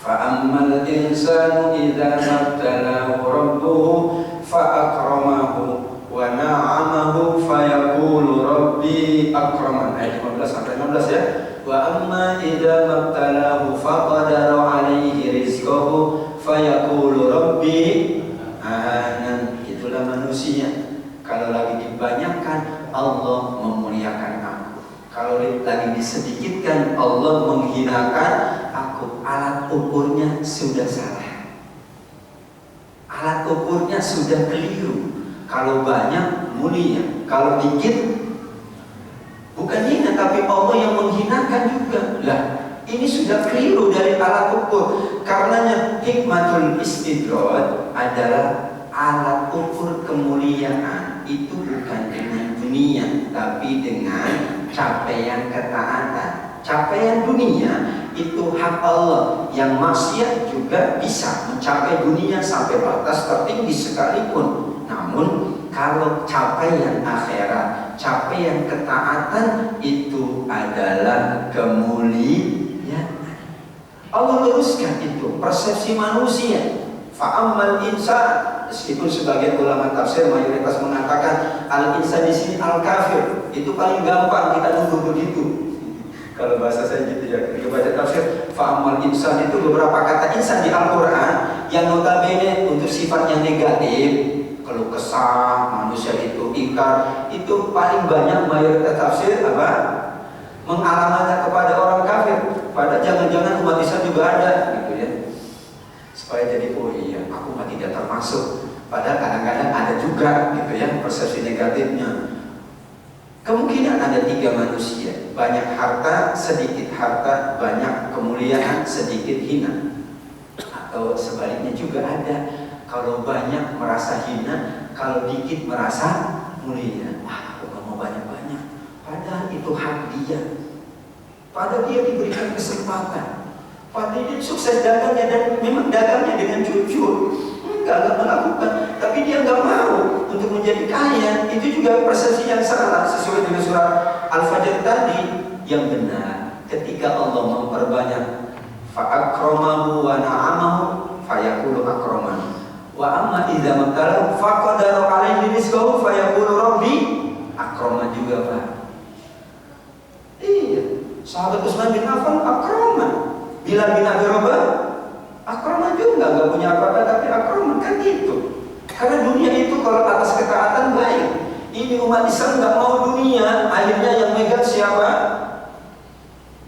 Fa'ammal insanu idza mabtalahu rabbuhu fa'akramahu wa na'amahu fayaqulu rabbi akraman. Ayat 15 sampai 16 ya. Wa amma idza mabtalahu faqadara 'alaihi rizqahu fayaqulu rabbi ahanan. Itulah manusia. Kalau lagi dibanyakan Allah memuliakan aku. Kalau lagi disedikitkan Allah menghinakan aku. Alat ukurnya sudah salah. Alat ukurnya sudah keliru. Kalau banyak mulia, kalau dikit bukan hina, tapi Allah yang menghinakan juga. Lah, ini sudah keliru dari alat ukur. Karenanya hikmatul istidraj adalah alat ukur kemuliaan itu bukan dengan dunia, tapi dengan capaian ketaatan. Capaian dunia itu hak Allah. Yang maksiat juga bisa mencapai dunia sampai batas tertinggi sekalipun. Namun kalau capaian akhirat, capaian ketaatan itu adalah kemuliaan. Allah luruskan itu persepsi manusia. Fa'ammal insan, meskipun sebagian ulama tafsir mayoritas mengatakan al-insan di sini al-kafir, itu paling gampang kita nuduh begitu. Kalau bahasa saya gitu ya, ketika baca tafsir fa'ammal insan itu beberapa kata insan di Al-Quran yang notabene untuk sifat yang negatif, keluh kesah, manusia itu ingkar, itu paling banyak mayoritas tafsir apa? Mengalamatkan kepada orang kafir. Padahal jangan-jangan umat Islam juga ada gitu ya. Supaya jadi oh iya, aku mah tidak termasuk. Padahal kadang-kadang ada juga gitu ya persepsi negatifnya. Kemungkinan ada 3 manusia, banyak harta, sedikit harta, banyak kemuliaan, sedikit hina. Atau sebaliknya juga ada, kalau banyak merasa hina, kalau dikit merasa mulia. Aku gak mau banyak-banyak. Padahal itu hak dia. Padahal dia diberikan kesempatan. Padahal dia sukses dagangnya dan memang dagangnya dengan jujur, enggak melakukan, tapi dia enggak mau untuk menjadi kaya. Itu juga persepsi yang salah sesuai dengan surah Al-Fajr tadi. Yang benar, ketika Allah memperbanyak fa'akramahu wa na'amahu fayaqulu akraman wa amma idza mabtalahu faqadara alaihi rizqahu fayaqulu rabbi akraman juga Pak. Iya, sahabat Utsman bin Affan akraman. Bilal bin Abi Rabah akraman juga, nggak punya apa-apa tapi akraman kan gitu. Karena dunia itu kalau atas ketaatan baik. Ini umat Islam nggak mau dunia, akhirnya yang megang siapa?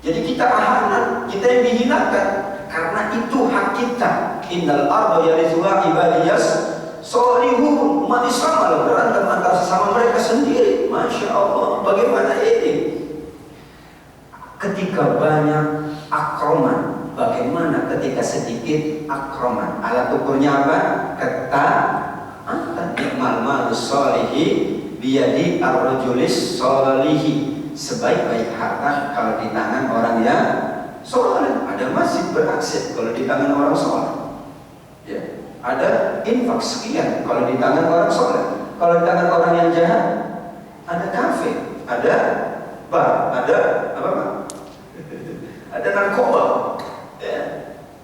Jadi kita ahanan, kita yang dihinakan. Karena itu hak kita. Innal arda yarithuha ibadiyas solihun. Umat Islam malah berantem antara sesama mereka sendiri. Masya Allah, bagaimana ini? Ketika banyak akroman, bagaimana ketika sedikit akroman? Alat ukurnya apa? Ketaatan. Ni'mal malus solihi biyadi ar-rajulis solihi. Sebaik-baik harta kalau di tangan orang yang soleh. Ada masjid beraksi kalau di tangan orang soleh. Ya. Ada infak sekian kalau di tangan orang soleh. Kalau di tangan orang yang jahat, ada kafe, ada bar, ada apa Pak? Ada narkoba. Ya.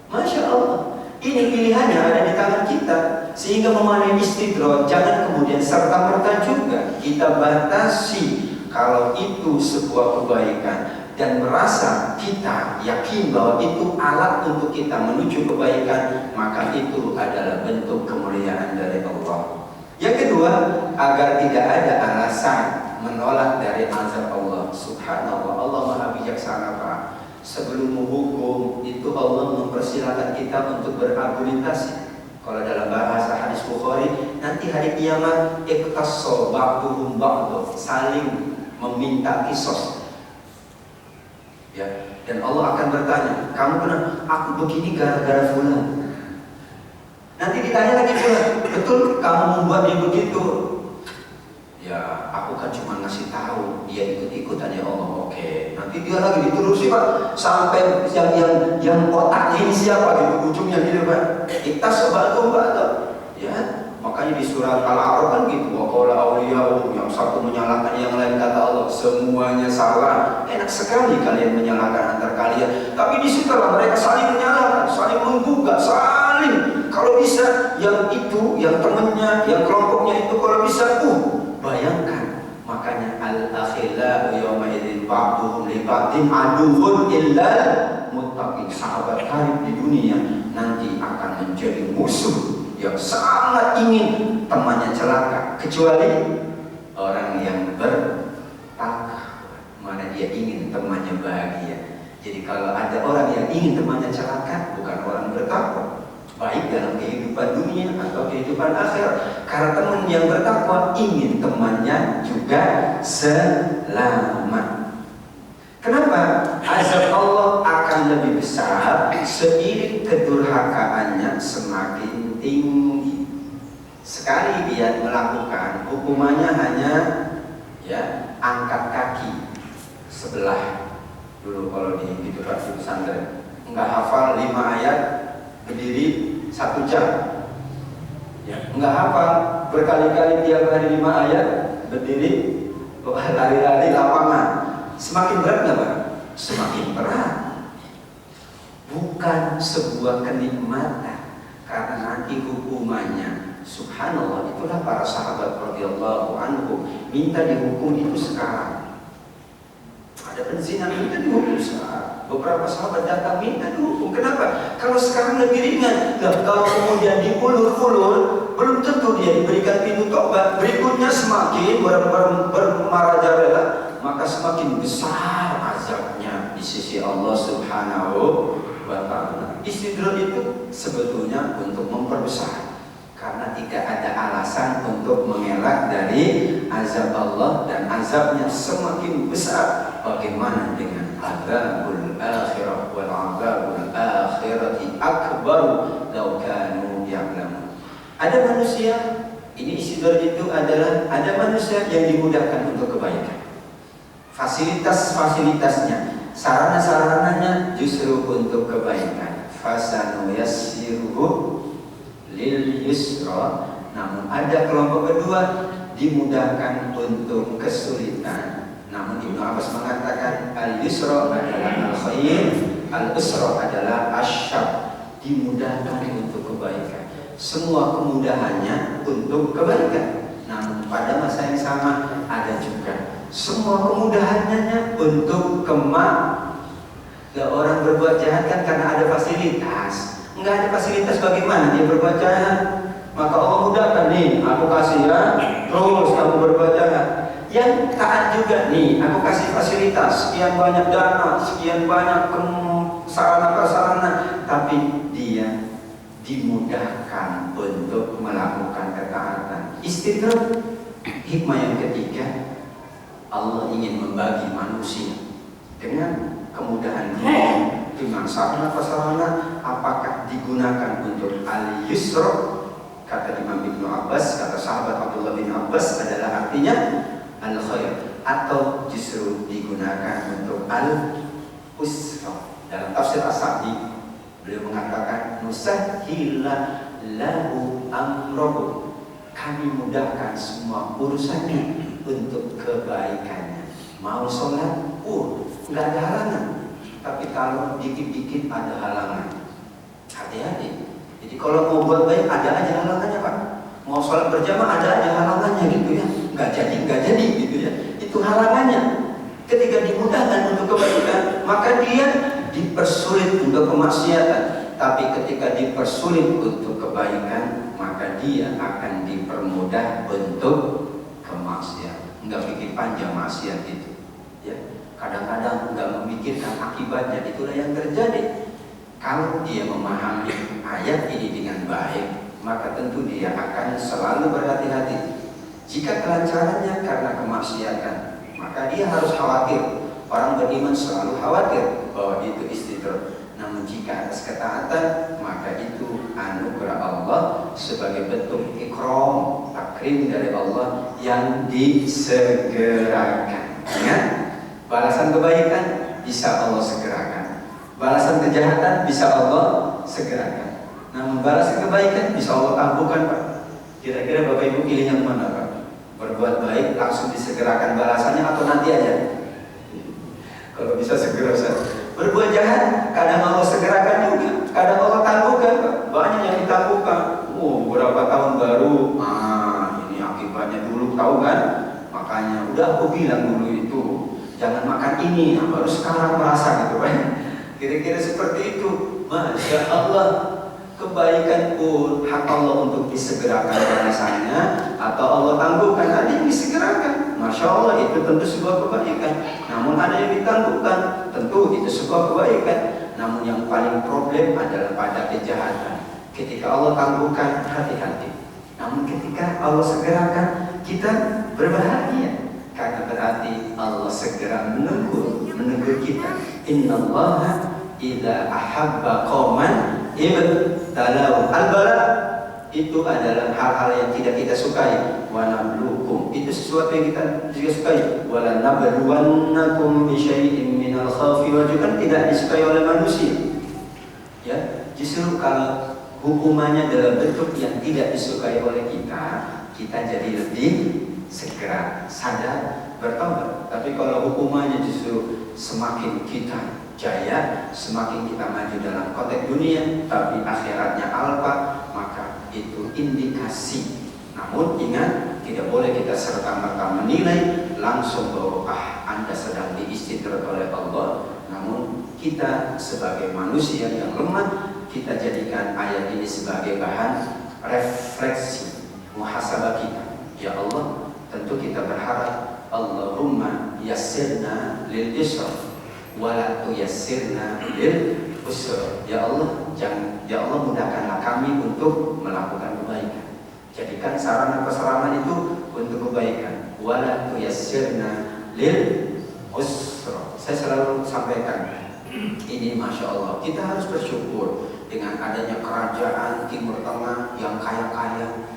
Masya Allah. Ini pilihannya ada di tangan kita. Sehingga memenuhi istidroj, jangan kemudian serta-merta juga kita batasi. Kalau itu sebuah kebaikan dan merasa kita yakin bahwa itu alat untuk kita menuju kebaikan, maka itu adalah bentuk kemuliaan dari Allah. Yang kedua, agar tidak ada alasan menolak dari azab Allah. Subhanallah, Allah Maha Bijaksana Pak. Sebelum menghukum itu Allah mempersilahkan kita untuk berargumentasi. Kalau dalam bahasa hadis Bukhari, nanti hari kiamat iqtasso ba'duhum ba'du, saling meminta kisos. Ya, dan Allah akan bertanya, kamu kenapa? Aku begini gara-gara fulan. Nanti ditanya lagi fulan, betul kamu membuat dia begitu? Ya, aku kan cuma ngasih tahu, dia ikut-ikutan ya Allah. Oke, nanti dia lagi diterusi Pak, sampai yang otaknya ini siapa gitu, ujungnya gitu Pak. Kita sebatu ya, makanya di surat Al-A'raf kan gitu, wa qala awliya'u, yang satu menyalahkan yang lain, kata Allah semuanya salah. Enak sekali kalian menyalahkan antar kalian, tapi di situ mereka saling menyalahkan, saling menggugat, saling. Kalau bisa yang itu, yang temannya, yang kelompoknya itu kalau bisa bayangkan. Makanya al-akhillau yawma idzin ba'duhum li ba'din aduwwun illal muttaqin. Sahabat karib di dunia nanti akan menjadi musuh yang sangat ingin temannya celaka, kecuali orang yang bertakwa. Mana dia ingin temannya bahagia. Jadi kalau ada orang yang ingin temannya celaka, bukan orang bertakwa, baik dalam kehidupan dunia atau kehidupan akhirat. Karena teman yang bertakwa ingin temannya juga selamat. Kenapa? Azab Allah akan lebih besar seiring kedurhakaannya semakin tinggi. Sekali dia melakukan, hukumannya hanya ya angkat kaki sebelah dulu kalau di pesantren. Enggak hafal 5 ayat berdiri 1 jam. Ya, enggak hafal berkali-kali tiap hari 5 ayat berdiri lari-lari lapangan. Semakin berat nggak Pak? Semakin berat. Bukan sebuah kenikmatan, karena nanti hukumannya. Subhanallah, itulah para sahabat radhiyallahu anhum minta dihukum itu sekarang. Ada penzina minta dihukum sekarang. Beberapa sahabat datang minta dihukum. Kenapa? Kalau sekarang lebih ringan. Kalau kemudian diulur-ulur, belum tentu dia diberikan pintu tobat. Berikutnya semakin bermarajalela, maka semakin besar azabnya di sisi Allah Subhanahu wa ta'ala. Istidraj itu sebetulnya untuk memperbesar, karena tidak ada alasan untuk mengelak dari azab Allah, dan azabnya semakin besar. Bagaimana dengan azabul akhirah? Wal azabul akhirati akbar law kanu ya'lamun. Ada manusia, ini istidraj itu adalah ada manusia yang dimudahkan untuk kebaikan. Fasilitas-fasilitasnya, sarana-sarananya justru untuk kebaikan. Fasanu yassiruhu lil yusra. Namun ada kelompok kedua dimudahkan untuk kesulitan. Namun Ibnu Abbas mengatakan al-yusra adalah al-khair, al-usra adalah asyar. Dimudahkan untuk kebaikan. Semua kemudahannya untuk kebaikan. Namun pada masa yang sama ada juga semua kemudahannya untuk kemaksiatan. Orang berbuat jahat kan karena ada fasilitas. Enggak ada fasilitas, bagaimana dia berbuat jahat? Maka Allah mudahkan, nih aku kasih ya, terus kamu berbuat jahat. Yang taat juga, nih aku kasih fasilitas, sekian banyak dana, sekian banyak sarana-prasarana, tapi dia dimudahkan untuk melakukan ketaatan. Istidraj, hikmah yang ketiga, Allah ingin membagi manusia dengan kemudahan dunia, dengan sarana-prasarana. Apakah digunakan untuk al-yusra? Kata Imam Ibnu Abbas, kata sahabat Abdullah bin Abbas, adalah artinya al-khair, atau justru digunakan untuk al-usra. Dalam tafsir As-Sa'di beliau mengatakan nusahhila lahu amrahu, kami mudahkan semua urusannya untuk kebaikannya. Mau sholat, nggak ada halangan. Tapi kalau dikit-dikit ada halangan, hati-hati. Jadi kalau mau buat baik ada aja halangannya Pak. Mau sholat berjamaah ada aja halangannya gitu ya. Nggak jadi gitu ya. Itu halangannya. Ketika dimudahkan untuk kebaikan, maka dia dipersulit untuk kemaksiatan. Tapi ketika dipersulit untuk kebaikan, maka dia akan dipermudah untuk kemaksiatan. Enggak pikir panjang maksiat itu, ya. Kadang-kadang enggak memikirkan akibatnya. Itulah yang terjadi. Kalau dia memahami ayat ini dengan baik, maka tentu dia akan selalu berhati-hati. Jika kelancarannya karena kemaksiatan, maka dia harus khawatir. Orang beriman selalu khawatir bahwa itu istidraj. Namun jika atas ketaatan, maka itu anugerah Allah sebagai bentuk ikram, takrim dari Allah yang disegerakan. Ingat, balasan kebaikan bisa Allah segerakan, balasan kejahatan bisa Allah segerakan. Namun balasan kebaikan bisa Allah tangguhkan Pak. Kira-kira Bapak Ibu pilih yang mana Pak? Berbuat baik langsung disegerakan balasannya, atau nanti aja? Kalau bisa segera saja. Berbuat jahat kadang Allah segerakan juga, kadang Allah tangguhkan Pak. Banyak yang ditangguhkan. Berapa tahun baru, ini akibatnya dulu, tahu kan? Makanya udah aku bilang dulu itu jangan makan ini, baru sekarang merasa gitu Pak. Kira-kira seperti itu. Masya Allah, kebaikan pun hak Allah untuk disegerakan balasannya, atau Allah tangguhkan, ada yang disegerakan. Masya Allah, itu tentu sebuah kebaikan. Namun ada yang ditangguhkan, tentu itu sebuah kebaikan. Namun yang paling problem adalah pada kejahatan. Ketika Allah tangguhkan, hati-hati. Namun ketika Allah segerakan, kita berbahagia, karena berarti Allah segera menegur kita. Innallaha idza ahabba qauman ibtalahu al-bala itu adalah hal-hal yang tidak kita sukai. Wa nabluukum, itu sesuatu yang kita tidak sukai. Wala nabluwannakum bi syai'in minal khawfi wal ju'i, kan tidak disukai oleh manusia. Ya, justru kalau hukumannya dalam bentuk yang tidak disukai oleh kita, kita jadi lebih segera sadar bertobat. Tapi kalau hukumannya justru semakin kita jaya, semakin kita maju dalam konteks dunia, tapi akhiratnya alpa, maka itu indikasi. Namun ingat, tidak boleh kita serta-merta menilai langsung bahwa Anda sedang diistidrat oleh Allah. Namun kita sebagai manusia yang lemah, kita jadikan ayat ini sebagai bahan refleksi muhasabah kita. Ya Allah, tentu kita berharap Allahumma yassirna lil yusra wala tuyassirna lil usra. Ya Allah, ya Allah mudahkanlah kami untuk melakukan kebaikan. Jadikan sarana prasarana itu untuk kebaikan. Wala tuyassirna lil usra. Saya selalu sampaikan ini, masya Allah, kita harus bersyukur dengan adanya kerajaan Timur Tengah yang kaya-kaya.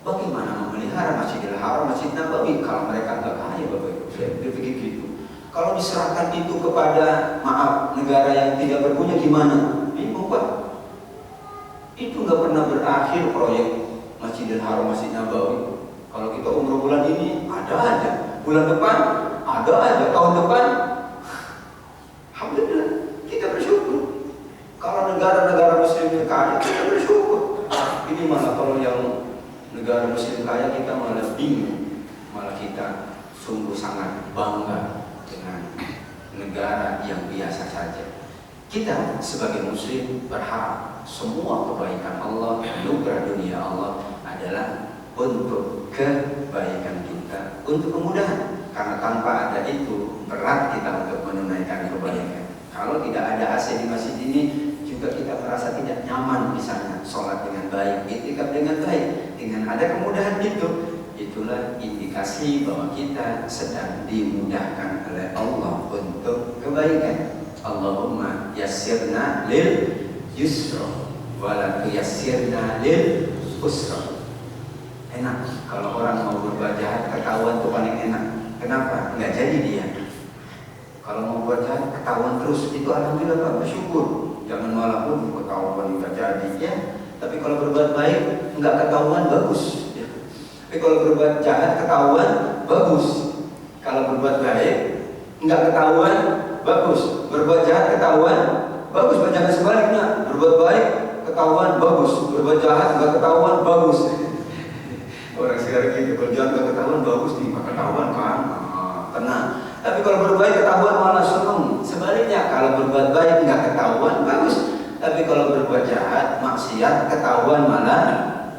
Bagaimana memelihara Masjidil Haram, Masjid Nabawi kalau mereka nggak kaya, Bapak Ibu? Saya berpikir gitu. Kalau diserahkan itu kepada, maaf, negara yang tidak berpunya, gimana? Bingung Pak. Itu nggak pernah berakhir proyek Masjidil Haram, Masjid Nabawi. Kalau kita umroh bulan ini ada aja, bulan depan ada aja, tahun depan. Alhamdulillah, kita bersyukur. Kalau negara-negara Muslim yang kaya, kita bersyukur. Ini malah kalau yang negara Muslim kaya, kita malah bingung. Malah kita sungguh sangat bangga dengan negara yang biasa saja. Kita sebagai Muslim berharap semua kebaikan Allah, anugerah dunia Allah adalah untuk kebaikan kita, untuk kemudahan. Karena tanpa ada itu berat kita untuk menunaikan kebaikan. Kalau tidak ada AC di masjid ini, juga kita merasa tidak nyaman misalnya sholat dengan baik, iktikaf dengan baik. Dengan ada kemudahan itu, itulah indikasi bahwa kita sedang dimudahkan oleh Allah untuk kebaikan. Allahumma yassirna lil yusra wala tuyassirna lil usra. Enak kalau orang mau berbuat jahat ketahuan itu paling enak. Kenapa? Nggak jadi dia. Kalau mau buat jahat ketahuan terus, itu alhamdulillah Pak, bersyukur. Jangan malah pun ketahuan nggak jadi ya. Tapi kalau berbuat baik nggak ketahuan, bagus ya. Tapi kalau berbuat jahat ketahuan, bagus. Kalau berbuat baik nggak ketahuan, bagus. Berbuat jahat ketahuan, bagus. Jangan sebaliknya, berbuat baik ketahuan, bagus. Berbuat jahat nggak ketahuan, bagus. Orang sekarang gitu, kalau jahat nggak ketahuan, bagus nih, ketahuan kan, tenang. Tapi kalau berbuat ketahuan malah seneng. Sebaliknya, kalau berbuat baik nggak ketahuan, bagus. Tapi kalau berbuat jahat, maksiat, ketahuan malah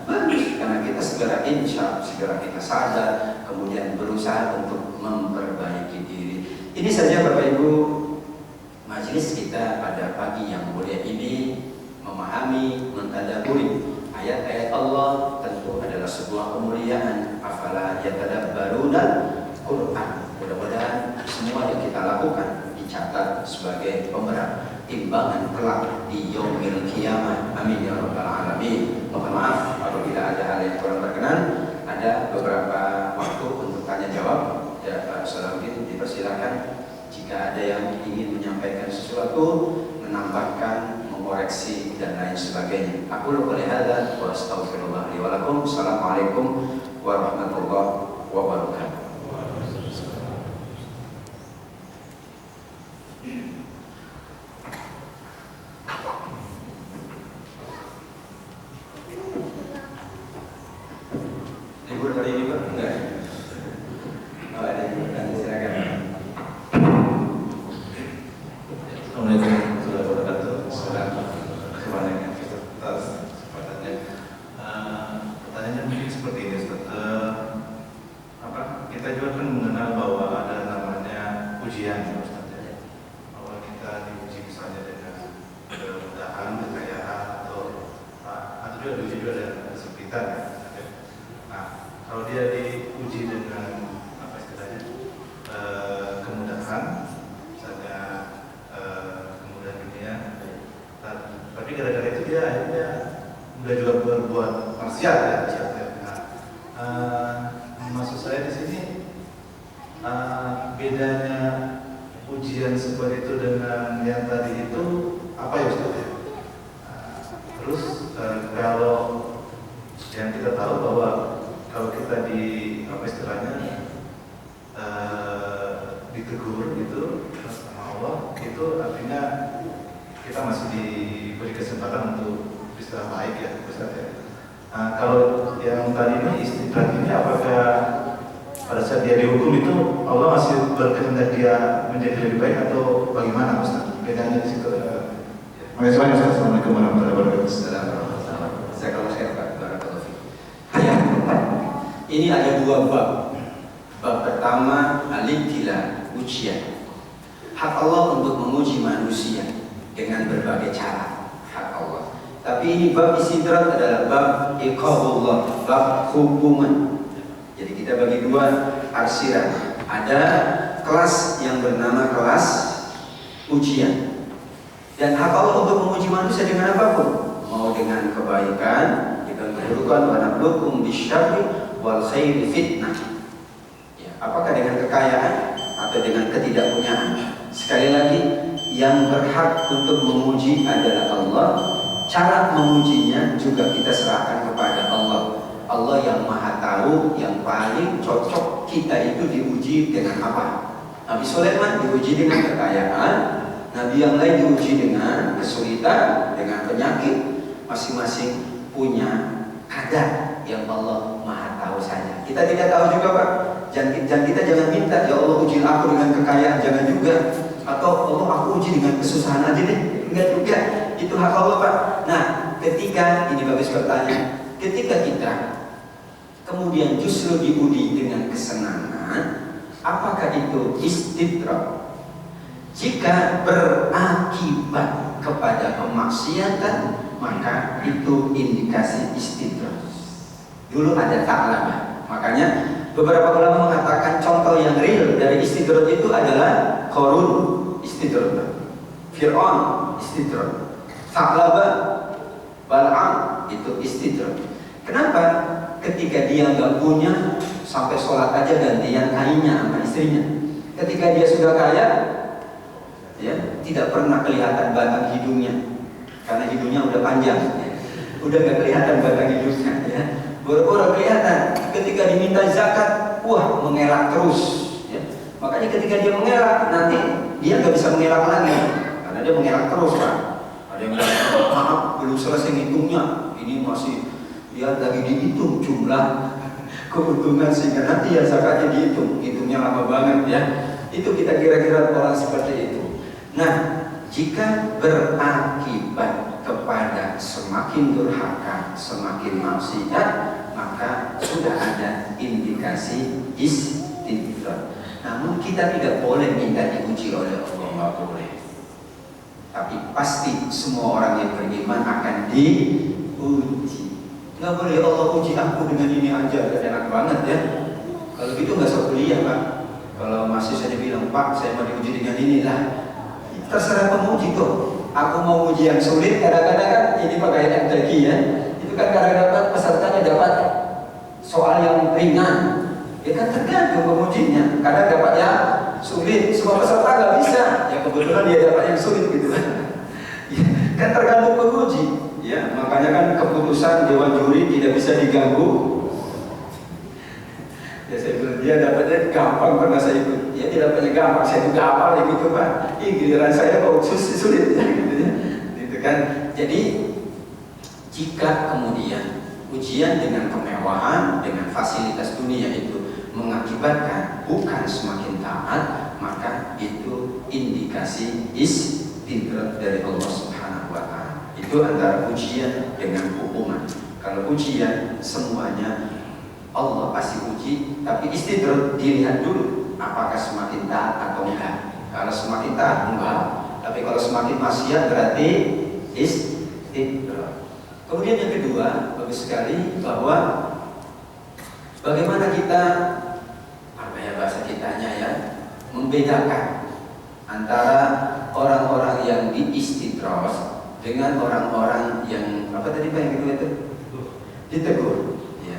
bagus. Karena kita segera insya, segera kita sadar, kemudian berusaha untuk memperbaiki diri. Ini saja Bapak Ibu, majelis kita pada pagi yang mulia ini memahami, mentadabburi ayat-ayat Allah tentu adalah sebuah kemuliaan. Afala yatadabbaruna Quran. Mudah-mudahan semua yang kita lakukan dicatat sebagai pemberat timbangan kelak di yaumil qiyamah. Amin ya rabbal alamin. Mohon maaf apabila ada hal yang kurang berkenan. Ada beberapa waktu untuk tanya jawab. Ya Pak Salahuddin, dipersilakan jika ada yang ingin menyampaikan sesuatu, menambahkan, mengoreksi dan lain sebagainya. Aku qouli hadza wa astaghfirullah li wa lakum. Assalamualaikum warahmatullahi wabarakatuh. Libur kali ini Pak? Enggak. Oh, ada yang bertanya, silakan. Assalamualaikum warahmatullahi wabarakatuh. Semuanya atas kesempatannya. Pertanyaannya mungkin seperti ini, Ustaz. Kita juga kan mengenal bahwa ada namanya ujian, Ustaz. Bahwa kita diuji misalnya dengan kemudahan, kekayaan, atau juga diuji juga dengan kesempitan. Nah, kalau dia diuji dengan apa istilahnya kemudahan, misalnya kemudahan dunia, tapi gara-gara itu dia akhirnya juga berbuat maksiat ya. Maksud saya di sini bedanya ujian seperti itu dengan yang tadi itu apa ya Ustaz ya? Terus kalau yang kita tahu bahwa kalau kita di apa istilahnya ditegur gitu sama Allah, itu artinya kita masih diberi kesempatan untuk bisa baik ya Ustaz ya. Kalau yang tadi ini istidrak ini, apakah pada saat dia dihukum itu Allah masih berkehendak dia menjadi lebih baik atau bagaimana Ustaz? Bedanya di situ. Assalamualaikum warahmatullahi wabarakatuh. Ini ada dua bab. Bab pertama al-ibtila, ujian. Hak Allah untuk menguji manusia dengan berbagai cara. Hak Allah. Tapi ini bab istidrak adalah bab iqabullah, bab hukuman. Jadi kita bagi dua arsiran. Ada kelas yang bernama kelas ujian. Dan hak Allah untuk menguji manusia dengan apapun. Mau dengan kebaikan, dengan keburukan, wa nabluukum bisyarri wal khairi fitnah. Ya, apakah dengan kekayaan atau dengan ketidakpunyaan? Sekali lagi, yang berhak untuk menguji adalah Allah. Cara mengujinya juga kita serahkan kepada Allah. Allah yang maha tahu, yang paling cocok kita itu diuji dengan apa. Nabi Sulaiman diuji dengan kekayaan, Nabi yang lain diuji dengan kesulitan, dengan penyakit. Masing-masing punya kadar yang Allah maha tahu saja. Kita tidak tahu juga Pak. Jangan kita jangan minta, ya Allah uji aku dengan kekayaan, jangan juga. Atau Allah aku uji dengan kesusahan aja deh. Enggak juga. Itu hak Allah Pak. Nah, ketika ini bagus bertanya, ketika kita kemudian justru diuji dengan kesenangan, apakah itu istidrak? Jika berakibat kepada kemaksiatan, maka itu indikasi istidrak. Dulu ada ta'lama. Makanya beberapa ulama mengatakan contoh yang real dari istidrak itu adalah Qarun istidrak, Fir'aun istidrak, Tha'laba, Bal'am itu istidrak. Kenapa? Ketika dia nggak punya, sampai sholat aja gantian kainnya sama istrinya. Ketika dia sudah kaya, ya tidak pernah kelihatan batang hidungnya, karena hidungnya udah panjang, ya. Udah nggak kelihatan batang hidungnya. Ya. Baru kelihatan. Ketika diminta zakat, wah mengelak terus. Ya. Makanya ketika dia mengelak, nanti dia nggak bisa mengelak lagi, karena dia mengelak terus Pak. Ada yang bilang, maaf belum selesai ngitungnya, ini masih dia lagi dihitung jumlah keuntungan sehingga nanti ya zakatnya dihitung, hitungnya lama banget ya. Itu kita kira-kira orang seperti itu. Nah, jika berakibat kepada semakin durhaka, semakin maksiat, maka sudah ada indikasi istidrak. Namun kita tidak boleh minta diuji oleh Allah, nggak boleh. Tapi pasti semua orang yang beriman akan diuji. Nggak boleh Allah uji aku dengan ini aja, gak enak banget ya. Kalau gitu nggak usah kuliah Pak. Kalau masih saja bilang Pak, saya mau diuji dengan inilah. Terserah penguji kok. Aku mau uji yang sulit, kadang-kadang kan ini pakai MTQ ya. Itu kan kadang-kadang pesertanya dapat soal yang ringan. Ya kan tergantung pengujinya. Kadang dapat yang sulit, semua peserta nggak bisa. Ya kebetulan dia dapat yang sulit gitu kan. Ya, kan tergantung penguji. Ya, makanya kan keputusan dewan juri tidak bisa diganggu. Ya saya bilang dia dapatnya gampang pernah saya ikut. Ya tidak dapatnya gampang, saya juga hafal ya gitu Pak. Giliran saya kok sulit ya gitu ya. Gitu kan. Jadi jika kemudian ujian dengan kemewahan, dengan fasilitas dunia itu mengakibatkan bukan semakin taat, maka itu indikasi istidrak dari Allah Subhanahu wa Ta'ala. Itu antara ujian dengan hukuman. Kalau ujian semuanya Allah pasti uji, tapi istidrak dilihat dulu apakah semakin taat atau enggak. Kalau semakin taat enggak, tapi kalau semakin maksiat berarti istidrak. Kemudian yang kedua, bagus sekali bahwa bagaimana kita bahasa kitanya ya, membedakan antara orang-orang yang diistidrak dengan orang-orang yang apa tadi Pak yang kedua itu? Ditegur. Ya.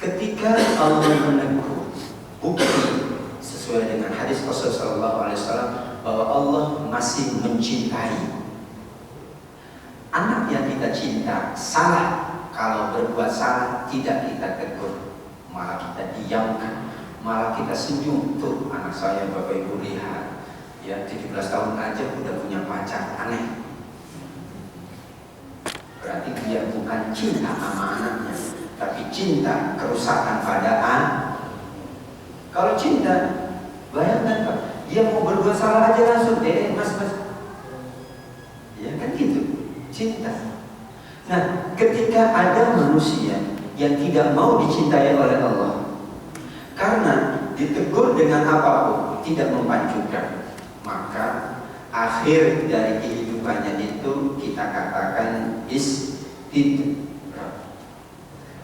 Ketika Allah menegur, bukti sesuai dengan hadis Rasulullah SAW bahwa Allah masih mencintai. Anak yang kita cinta salah, kalau berbuat salah tidak kita tegur, malah kita diamkan, malah kita senyum. Tuh anak saya Bapak Ibu lihat, ya 17 tahun aja udah punya pacar, aneh. Berarti dia bukan cinta sama anaknya, tapi cinta kerusakan pada anak. Kalau cinta, bayangkan Pak, dia mau berbuat salah aja langsung, mas, ya kan gitu. Cinta. Nah, ketika ada manusia yang tidak mau dicintai oleh Allah karena ditegur dengan apapun tidak memanjurkan, maka akhir dari kehidupannya itu kita katakan istidrak.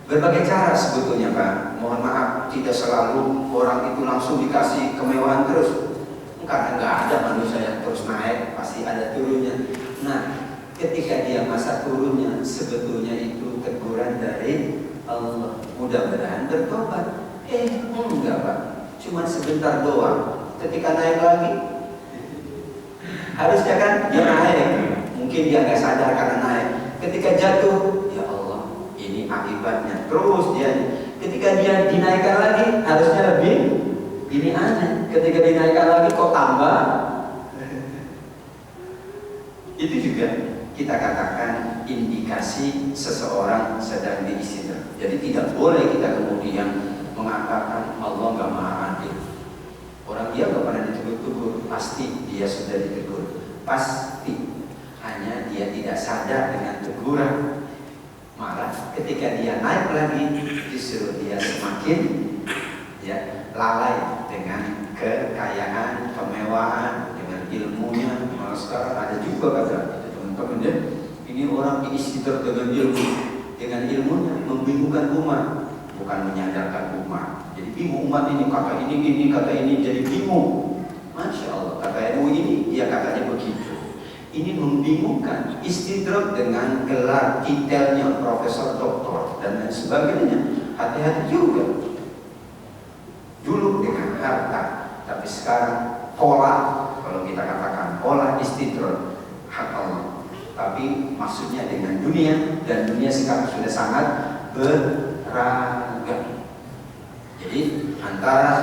Berbagai cara sebetulnya Pak. Mohon maaf, tidak selalu orang itu langsung dikasih kemewahan terus, karena nggak ada manusia yang terus naik, pasti ada turunnya. Nah, ketika dia masa turunnya, sebetulnya itu teguran dari Allah. Mudah-mudahan bertobat. Enggak Pak, cuma sebentar doang. Ketika naik lagi, harusnya kan dia naik. Mungkin dia nggak sadar karena naik. Ketika jatuh, ya Allah, ini akibatnya. Terus dia, ketika dia dinaikkan lagi, harusnya lebih. Ini aneh. Ketika dinaikkan lagi kok tambah. Itu juga kita katakan indikasi seseorang sedang diistidrak. Jadi tidak boleh kita kemudian mengatakan Allah nggak maha adil. Orang dia nggak pernah ditegur-tegur, pasti dia sudah ditegur, pasti. Hanya dia tidak sadar dengan teguran. Malah ketika dia naik lagi, justru dia semakin ya lalai dengan kekayaan, kemewahan, dengan ilmunya. Malah sekarang ada juga kata teman-teman ya, ini orang diistidrak dengan ilmu, dengan ilmunya membingungkan umat, bukan menyadarkan umat. Jadi bingung umat ini, kata ini, kata ini, jadi bingung. Masya Allah, kata MUI ini, dia katanya begitu. Ini membingungkan. Istidrak dengan gelar titelnya profesor, doktor, dan lain sebagainya. Hati-hati juga. Dulu dengan harta, tapi sekarang pola, kalau kita katakan pola istidrak hak Allah. Tapi maksudnya dengan dunia, dan dunia sekarang sudah sangat beragam. Jadi antara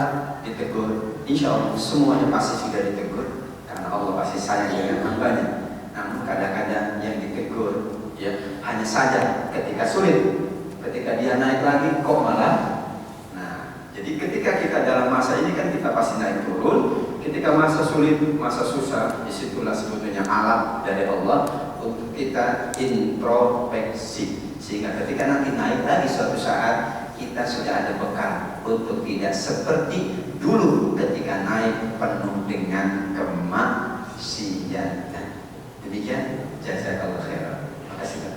ditegur, insya Allah semuanya pasti sudah ditegur, karena Allah pasti sayang dengan hambanya. Namun kadang-kadang yang ditegur ya hanya sadar ketika sulit, ketika dia naik lagi kok malah. Nah, jadi ketika kita dalam masa ini kan kita pasti naik turun. Ketika masa sulit, masa susah, disitulah sebetulnya alat dari Allah untuk kita introspeksi, sehingga ketika nanti naik lagi suatu saat kita sudah ada bekal untuk tidak seperti dulu ketika naik penuh dengan kemaksiatan. Demikian, jazakallahu khairan. Makasih Pak.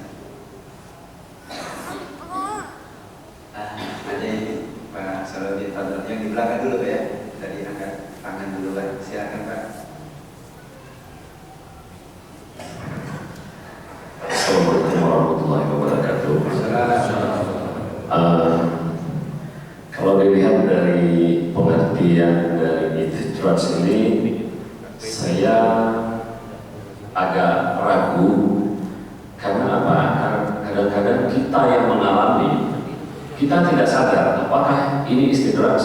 Ada ini Pak Salahuddin Fadl yang di belakang dulu Pak ya. Tadi angkat tangan dulu Pak. Silakan Pak. Assalamualaikum warahmatullahi wabarakatuh. Kalau dilihat dari pengertian dari istidrak ini, saya agak ragu. Karena apa? Kadang-kadang kita yang mengalami, kita tidak sadar apakah ini istidrak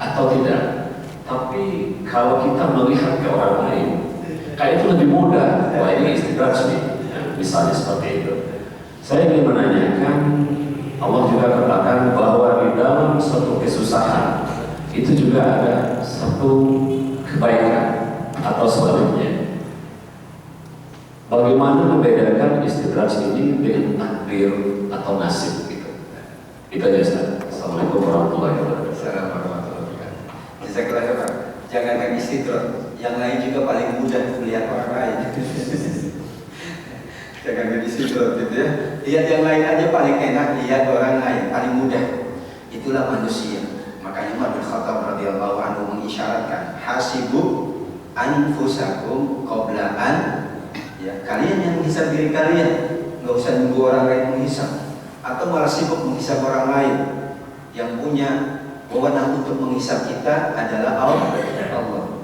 atau tidak. Tapi kalau kita melihat ke orang lain, kayak itu lebih mudah. Wah, ini istidrak nih. Misalnya seperti itu. Saya ingin menanyakan, Allah juga katakan bahwa di dalam suatu kesusahan itu juga ada satu kebaikan atau sebaliknya. Bagaimana membedakan istidrak ini dengan takdir atau nasib gitu? Itu aja Ustaz. Assalamualaikum warahmatullahi wabarakatuh. Assalamualaikum warahmatullahi wabarakatuh. Jazakallahu khairan. Jangankan istidrak, yang lain juga paling mudah melihat orang lain. Jangan istidrak gitu ya. Lihat yang lain aja paling enak, lihat orang lain paling mudah. Itulah manusia. Makanya Umar bin Khattab radhiyallahu anhu mengisyaratkan, hasibu anfusakum qabla an Ya, kalian yang menghisap diri kalian, nggak usah nunggu orang lain menghisap, atau malah sibuk menghisap orang lain. Yang punya wewenang untuk menghisap kita adalah Allah.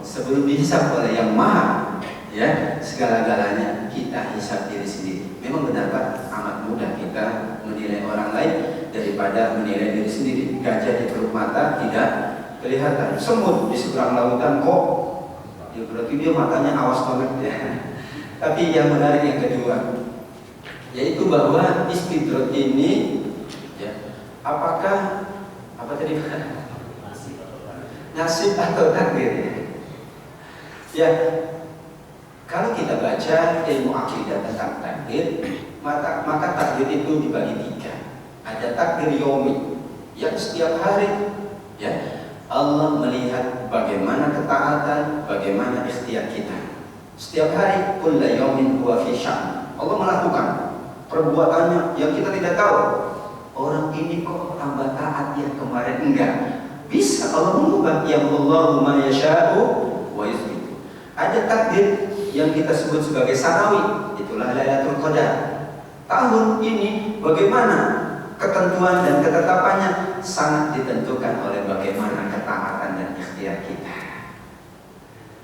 Sebelum dihisap oleh yang maha, ya, segala-galanya kita hisap diri sendiri. Memang benar Pak, amat mudah kita menilai orang lain daripada menilai diri sendiri. Gajah di perut mata tidak kelihatan, semut di seberang lautan kok, ya berarti dia matanya awas banget ya. Tapi yang menarik yang kedua, yaitu bahwa istidrak ini, ya, apakah apa tadi? Nasib atau takdir? Ya, kalau kita baca ilmu akidah tentang takdir, maka takdir itu dibagi tiga. Ada takdir yomi, yang setiap hari, ya, Allah melihat bagaimana ketaatan, bagaimana ikhtiar kita. Setiap hari, kullu yaumin huwa fi sya'n. Allah melakukan perbuatannya yang kita tidak tahu. Orang ini kok tambah taat, yang kemarin enggak. Bisa Allah mengubah, yang Allahu ma yasha'u wa yuthbit. Ada takdir yang kita sebut sebagai sanawi, itulah Lailatul Qadar. Tahun ini bagaimana ketentuan dan ketetapannya sangat ditentukan oleh bagaimana ketaatan dan ikhtiar kita.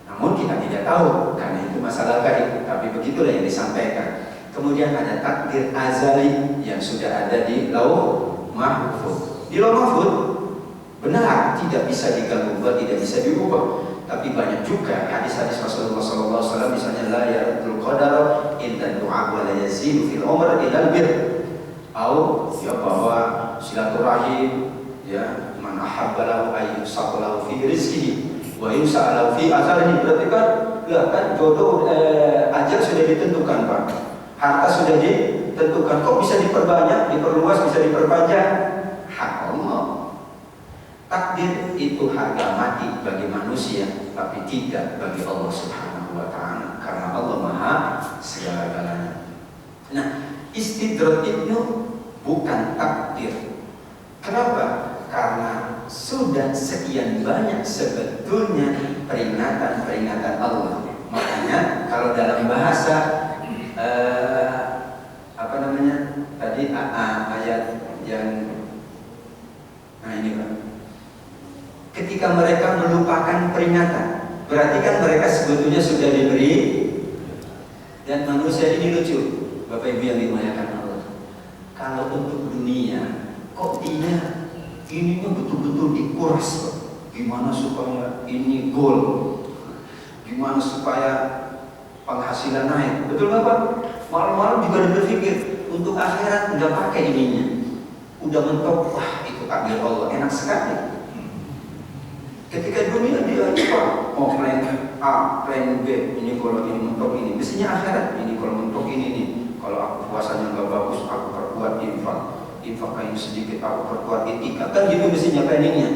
Namun kita tidak tahu, karena itu masalah gaib, tapi begitulah yang disampaikan. Kemudian ada takdir azali yang sudah ada di Lauh Mahfuz. Di Lauh Mahfuz benar tidak bisa diganggu, tidak bisa diubah. Tapi banyak juga hadis-hadis Rasulullah SAW, misalnya la ya'tul qadar illa du'a wa la yazidu fil umr illa bir. Atau ya bahwa silaturahim, ya, man ahabba lahu ayyusaq lahu fi rizqihi wa yusa'alahu fi azalihi. Berarti kan, ya kan jodoh ajal sudah ditentukan Pak, harta sudah ditentukan, kok bisa diperbanyak, diperluas, bisa diperpanjang? Hak Allah. Takdir itu harga mati bagi manusia, tapi tidak bagi Allah Subhanahu wa Ta'ala, karena Allah Maha segala-galanya. Nah, istidrak itu bukan takdir. Kenapa? Karena sudah sekian banyak sebetulnya peringatan-peringatan Allah. Makanya kalau dalam bahasa apa namanya tadi ayat yang ini Pak, ketika mereka melupakan peringatan, berarti kan mereka sebetulnya sudah diberi. Dan manusia ini lucu, Bapak Ibu yang dimuliakan Allah. Kalau untuk dunia, kok dia ininya betul-betul dikuras, Pak. Gimana supaya ini goal, gimana supaya penghasilan naik, betul nggak Pak? Malam-malam juga berpikir untuk akhirat nggak pakai ininya, udah mentok, wah itu takdir Allah, enak sekali. Ketika dunia dia coba, oh plan A, plan B, ini kalau ini mentok ini, mestinya akhirat ini kalau mentok ini nih. Kalau aku puasanya nggak bagus, aku perkuat infak kain sedikit, aku perkuat etika, kan gitu mestinya planningnya.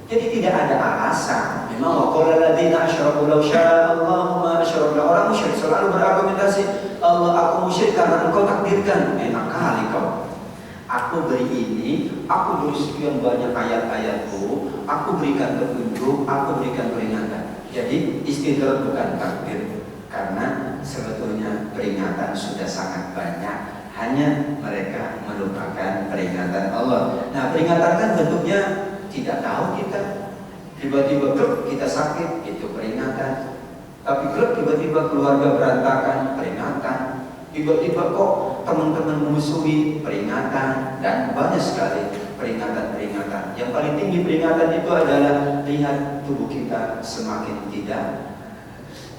Jadi tidak ada alasan. Memang waqala alladziina asyraku law syaa Allahu ma asyrakna. Orang musyrik selalu berargumentasi, Allah aku musyrik karena engkau takdirkan. Enak kali kau. Aku beri ini, aku beri sekian banyak ayat-ayatku, aku berikan petunjuk, aku berikan peringatan. Jadi istidrak bukan takdir, karena sebetulnya peringatan sudah sangat banyak, hanya mereka melupakan peringatan Allah. Nah, peringatan kan bentuknya tidak tahu kita. Tiba-tiba klub kita sakit, itu peringatan. Tapi klub tiba-tiba keluarga berantakan, peringatan. Tiba-tiba kok teman-teman memusuhi, peringatan. Dan banyak sekali peringatan-peringatan. Yang paling tinggi peringatan itu adalah lihat tubuh kita semakin tidak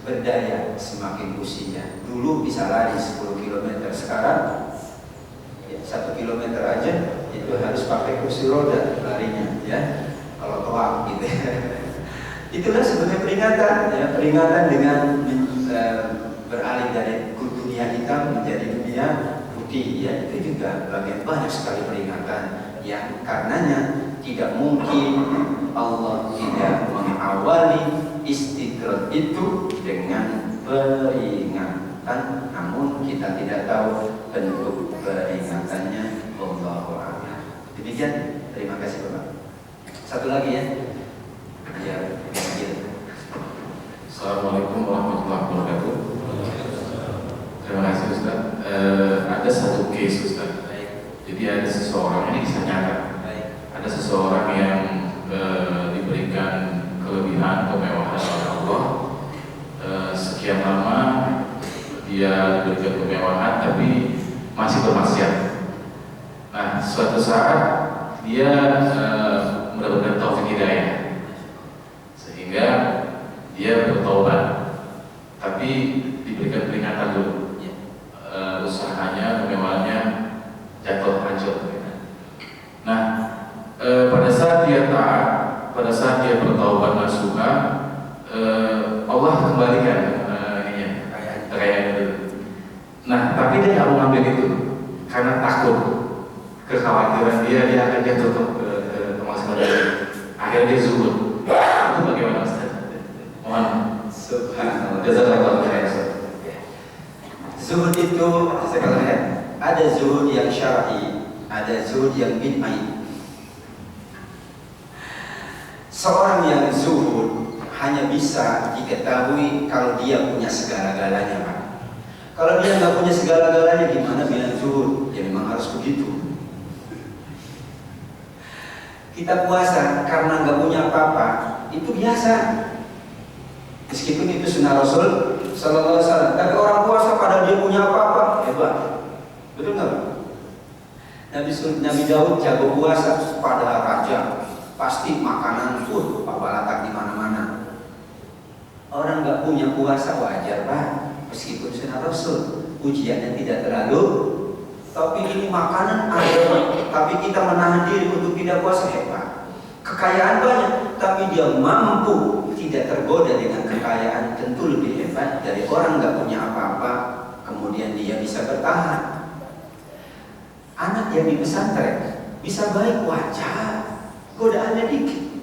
berdaya, semakin usia. Dulu bisa lari 10 km, sekarang 1 km aja itu harus pakai kursi roda larinya, ya. Kalau toa gitu. Itulah sebenarnya peringatan, ya, peringatan dengan beralih dari dunia hitam menjadi dunia putih, ya. Itu juga banyak sekali peringatan yang karenanya tidak mungkin Allah tidak mengawali istidrak itu dengan peringatan, namun kita tidak tahu bentuk peringatannya. Wallahu a'lam. Demikian, terima kasih Bapak. Satu lagi ya. Ya, Assalamualaikum warahmatullahi wabarakatuh. ada satu case Ustaz. Jadi ada seseorang, ini kisah nyata. Ada seseorang yang diberikan kelebihan kemewahan oleh Allah. Sekian lama dia diberikan kemewahan tapi masih bermaksiat. Nah, suatu saat dia mendapatkan taufik hidayah sehingga dia bertobat, tapi diberikan peringatan dulu. Usahanya, kemewahannya jatuh hancur. Nah, pada saat dia taat, pada saat dia bertaubat nasuha, Allah kembalikan kekayaan itu. Nah, tapi dia nggak mau ngambil itu karena takut, kekhawatiran dia akan jatuh ke kemaksiatan tadi. Akhirnya dia zuhud. Itu bagaimana Ustaz? Mohon. Subhanallah. Jazakallahu khairan. Zuhud itu sekalian, ada zuhud yang syar'i, ada zuhud yang bid'ah. Seorang yang zuhud hanya bisa diketahui kalau dia punya segala-galanya, Pak. Kalau dia nggak punya segala-galanya, gimana bilang zuhud? Ya memang harus begitu. Kita puasa karena nggak punya apa-apa, itu biasa. Meskipun itu sunnah Rasul Sallallahu Alaihi Wasallam. Tapi orang puasa padahal dia punya apa-apa, hebat. Betul nggak? Nabi Daud jago puasa pada raja, pasti makanan babalatak di mana-mana. Orang nggak punya puasa wajar, Pak. Meskipun sunnah Rasul, ujiannya tidak terlalu. Tapi ini makanan ada, tapi kita menahan diri untuk tidak puasa, hebat. Kekayaan banyak, tapi dia mampu tidak tergoda dengan kekayaan, tentu lebih hebat dari orang nggak punya apa-apa, kemudian dia bisa bertahan. Anak yang di pesantren bisa baik wajar, godaannya dikit.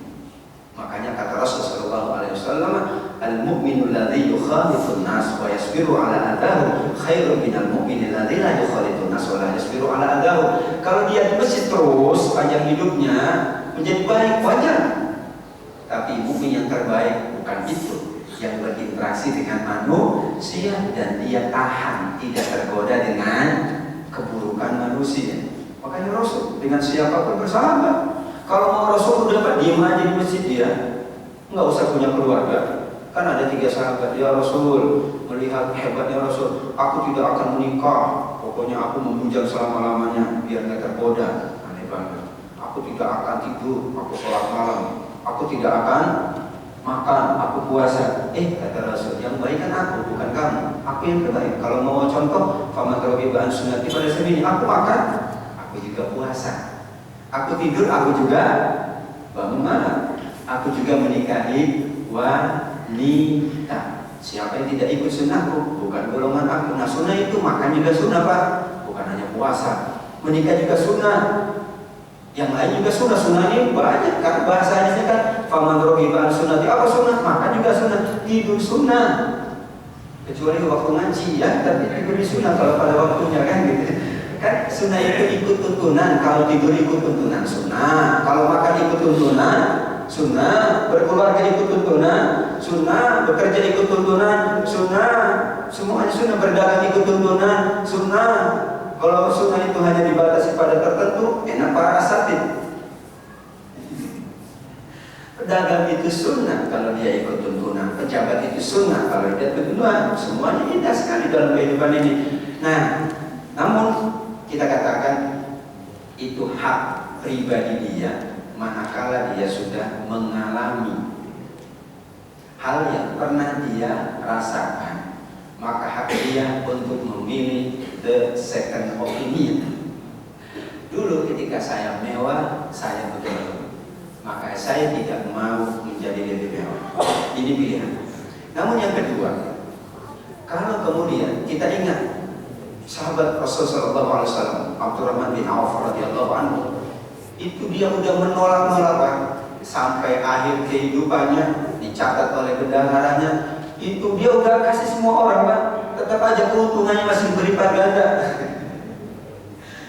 Makanya kata Rasulullah SAW, al-mu'minu alladhi yukhalifun nas wa yasbiru ala adahu khairun minal mu'mini alladhi la yukhalifun nas wa la yasbiru ala adahu. Kalau dia di masjid terus panjang hidupnya menjadi baik, wajar. Tapi mukmin yang terbaik bukan itu, yang berinteraksi dengan manusia dan dia tahan, tidak tergoda dengan keburukan manusia. Makanya Rasul dengan siapapun bersahabat. Kalau mau Rasul udah diam aja di masjid dia, nggak usah punya keluarga. Kan ada 3 sahabat, ya Rasul, melihat hebatnya Rasul, aku tidak akan menikah, pokoknya aku membujang selama-lamanya biar nggak tergoda. Aneh banget. Aku tidak akan tidur, aku sholat malam. Aku tidak akan makan, aku puasa. Kata Rasul, yang baik kan aku, bukan kamu. Aku yang terbaik. Kalau mau contoh, faman ragiba an sunnati pada sebini, aku makan, aku juga puasa. Aku tidur, aku juga bangun malam. Aku juga menikahi wanita. Siapa yang tidak ikut sunnahku, bukan golongan aku. Nah, sunnah itu makan juga sunnah, Pak. Bukan hanya puasa, menikah juga sunnah. Yang lain juga sunnah. Sunnah ini banyak kan bahasanya kan. Faman ragiba an sunnati, apa sunnah? Makan juga sunnah, tidur sunnah. Kecuali waktu ngaji ya, tapi tidur di sunnah kalau pada waktunya kan gitu. Kan sunnah itu ikut tuntunan. Kalau tidur ikut tuntunan sunnah, kalau makan ikut tuntunan sunnah, berkeluarga ikut tuntunan sunnah, bekerja ikut tuntunan sunnah, semuanya sunnah, berdagang ikut tuntunan sunnah. Kalau sunnah itu hanya dibatasi pada tertentu, enak para asatid. Pedagang itu sunnah kalau dia ikut tuntunan, pejabat itu sunnah kalau dia tuntunan. Semuanya indah sekali dalam kehidupan ini. Nah, namun kita katakan itu hak pribadi dia, manakala dia sudah mengalami hal yang pernah dia rasakan, maka hak dia untuk memilih the second opinion. Dulu ketika saya mewah, saya begitu, maka saya tidak mau menjadi lebih mewah. Ini pilihan. Namun yang kedua, kalau kemudian kita ingat sahabat Rasulullah SAW, Abdurrahman bin Auf radhiyallahu anhu, itu dia udah menolak sampai akhir kehidupannya, dicatat oleh bendaharanya, itu dia udah kasih semua orang, Pak. Tetap aja keuntungannya masih berlipat ganda.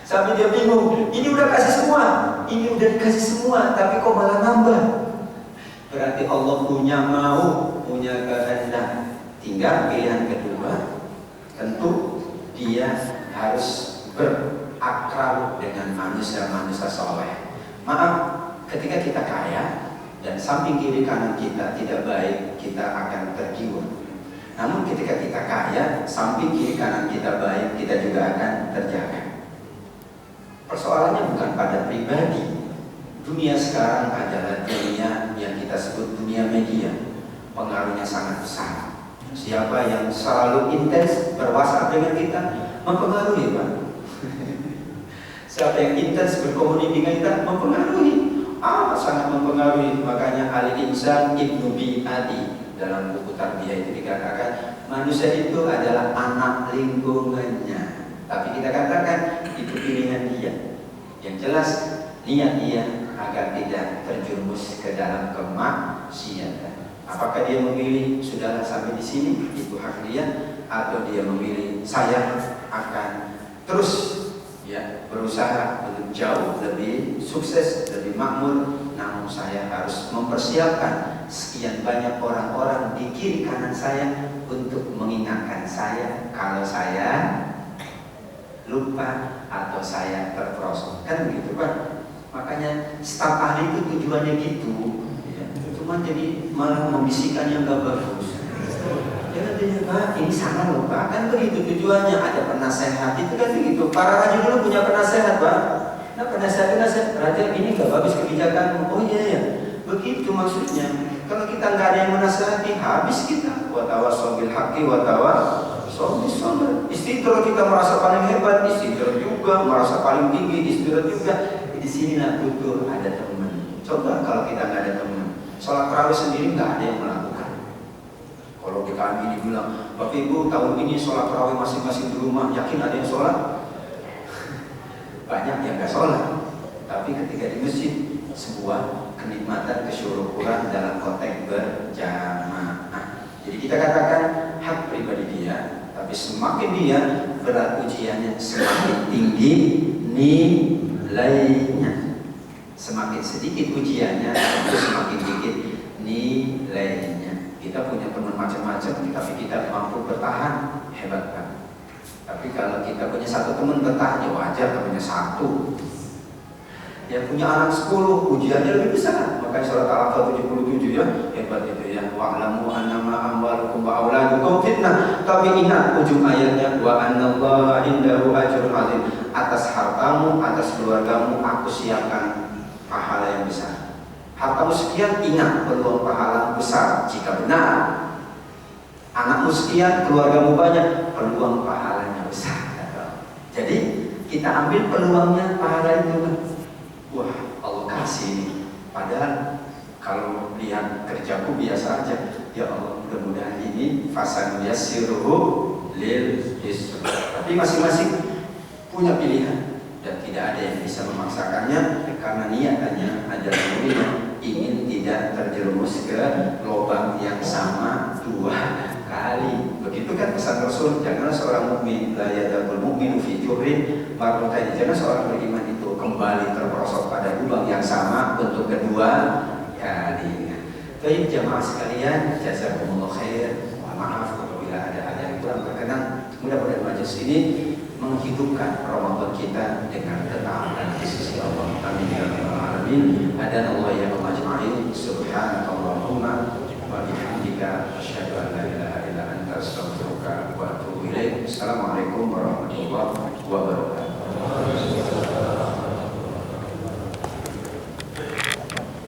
Sampai dia bingung, ini udah kasih semua, ini udah dikasih semua, tapi kok malah nambah. Berarti Allah punya punya kehendak. Tinggal pilihan kedua, tentu dia harus berakrab dengan manusia-manusia soleh. Maaf, ketika kita kaya dan samping kiri kanan kita tidak baik, kita akan tergiur. Namun ketika kita kaya, samping kiri kanan kita baik, kita juga akan terjaga. Persoalannya bukan pada pribadi. Dunia sekarang adalah dunia yang kita sebut dunia media. Pengaruhnya sangat besar. Siapa yang selalu intens berwasap dengan kita, mempengaruhi, Pak. Siapa yang intens berkomunikasi dengan kita, mempengaruhi. Sangat mempengaruhi. Makanya al-insan ibnu bi'ati, dalam buku tarbiyah itu dikatakan manusia itu adalah anak lingkungannya. Tapi kita katakan itu pilihan dia. Yang jelas niat dia agar tidak terjerumus ke dalam kemaksiatan. Apakah dia memilih sudahlah sampai di sini, itu hak dia, atau dia memilih saya akan terus berusaha untuk jauh lebih sukses, lebih makmur, namun saya harus mempersiapkan sekian banyak orang-orang di kiri kanan saya untuk mengingatkan saya kalau saya lupa atau saya terperosok. Kan begitu, Pak? Makanya staf ahli itu tujuannya gitu, cuma jadi malah membisikkan yang gak bagus. Jangan tanya, Pak, ini salah loh, Pak. Kan begitu tujuannya. Ada penasehat itu kan begitu. Para raja dulu punya penasehat, Pak. Nah, penasehat raja ini gak bagus kebijakan. Oh iya, begitu maksudnya. Kalau kita nggak ada yang menasehati, habis kita. Watawasau bil haqqi watawasau bis sabr. Istirahat kita merasa paling hebat, istirahat juga merasa paling tinggi, istirahat juga. Di sinilah butuh ada teman. Coba kalau kita nggak ada teman, sholat tarawih sendiri nggak ada yang melakukan. Kalau kita ini bilang, Bapak Ibu tahun ini sholat tarawih masing-masing di rumah, yakin ada yang sholat? Banyak yang nggak sholat. Tapi ketika di masjid, sebuah kenikmatan kesyukuran dalam konteks berjamaah. Jadi kita katakan hak pribadi dia, tapi semakin dia berat ujiannya, semakin tinggi nilainya. Semakin sedikit ujiannya, itu semakin sedikit nilainya. Kita punya teman macam-macam, tapi kita mampu bertahan, hebat kan? Tapi kalau kita punya satu teman bertahan, ya wajar punya satu. Yang punya anak 10, ujiannya lebih besar. Makanya surat Al-Aqsa 77 ya, hebat itu ya. Wa'lamu annama amwalukum wa auladukum fitnah. Tapi ingat ujung ayatnya, wa anallaha indahu ajrun azim. Atas hartamu, atas keluargamu, aku siapkan pahala yang besar. Hartamu sekian, ingat peluang pahala besar jika benar. Anakmu sekian, keluargamu banyak, peluang pahalanya besar. Jadi kita ambil peluangnya, pahala itu. Wah, Allah kasih ini. Padahal kalau lihat kerjaku biasa aja. Ya Allah, mudah-mudahan ini fasan yassiruhu lil yusr. Tapi masing-masing punya pilihan dan tidak ada yang bisa memaksakannya karena niatannya adalah ingin tidak terjerumus ke lubang yang sama 2 kali. Begitu kan pesan Rasul, janganlah seorang mukmin la yadabul mukminu fi juhrin marratayn. Jangan seorang beriman itu kembali terperosok pada lubang yang sama untuk kedua kalinya. Baik jamaah sekalian, jazakumullah khair. Mohon maaf apabila ada yang kurang berkenan. Mudah-mudahan majelis ini menghidupkan Ramadan kita dengan ketaatan di sisi Allah. Amin ya rabbal alamin. Hadan Allah ya Allah ajma'in. Subhanakallahumma wa bihamdika asyhadu an la ilaha illa anta astaghfiruka wa atubu ilaik. Assalamualaikum warahmatullahi wabarakatuh.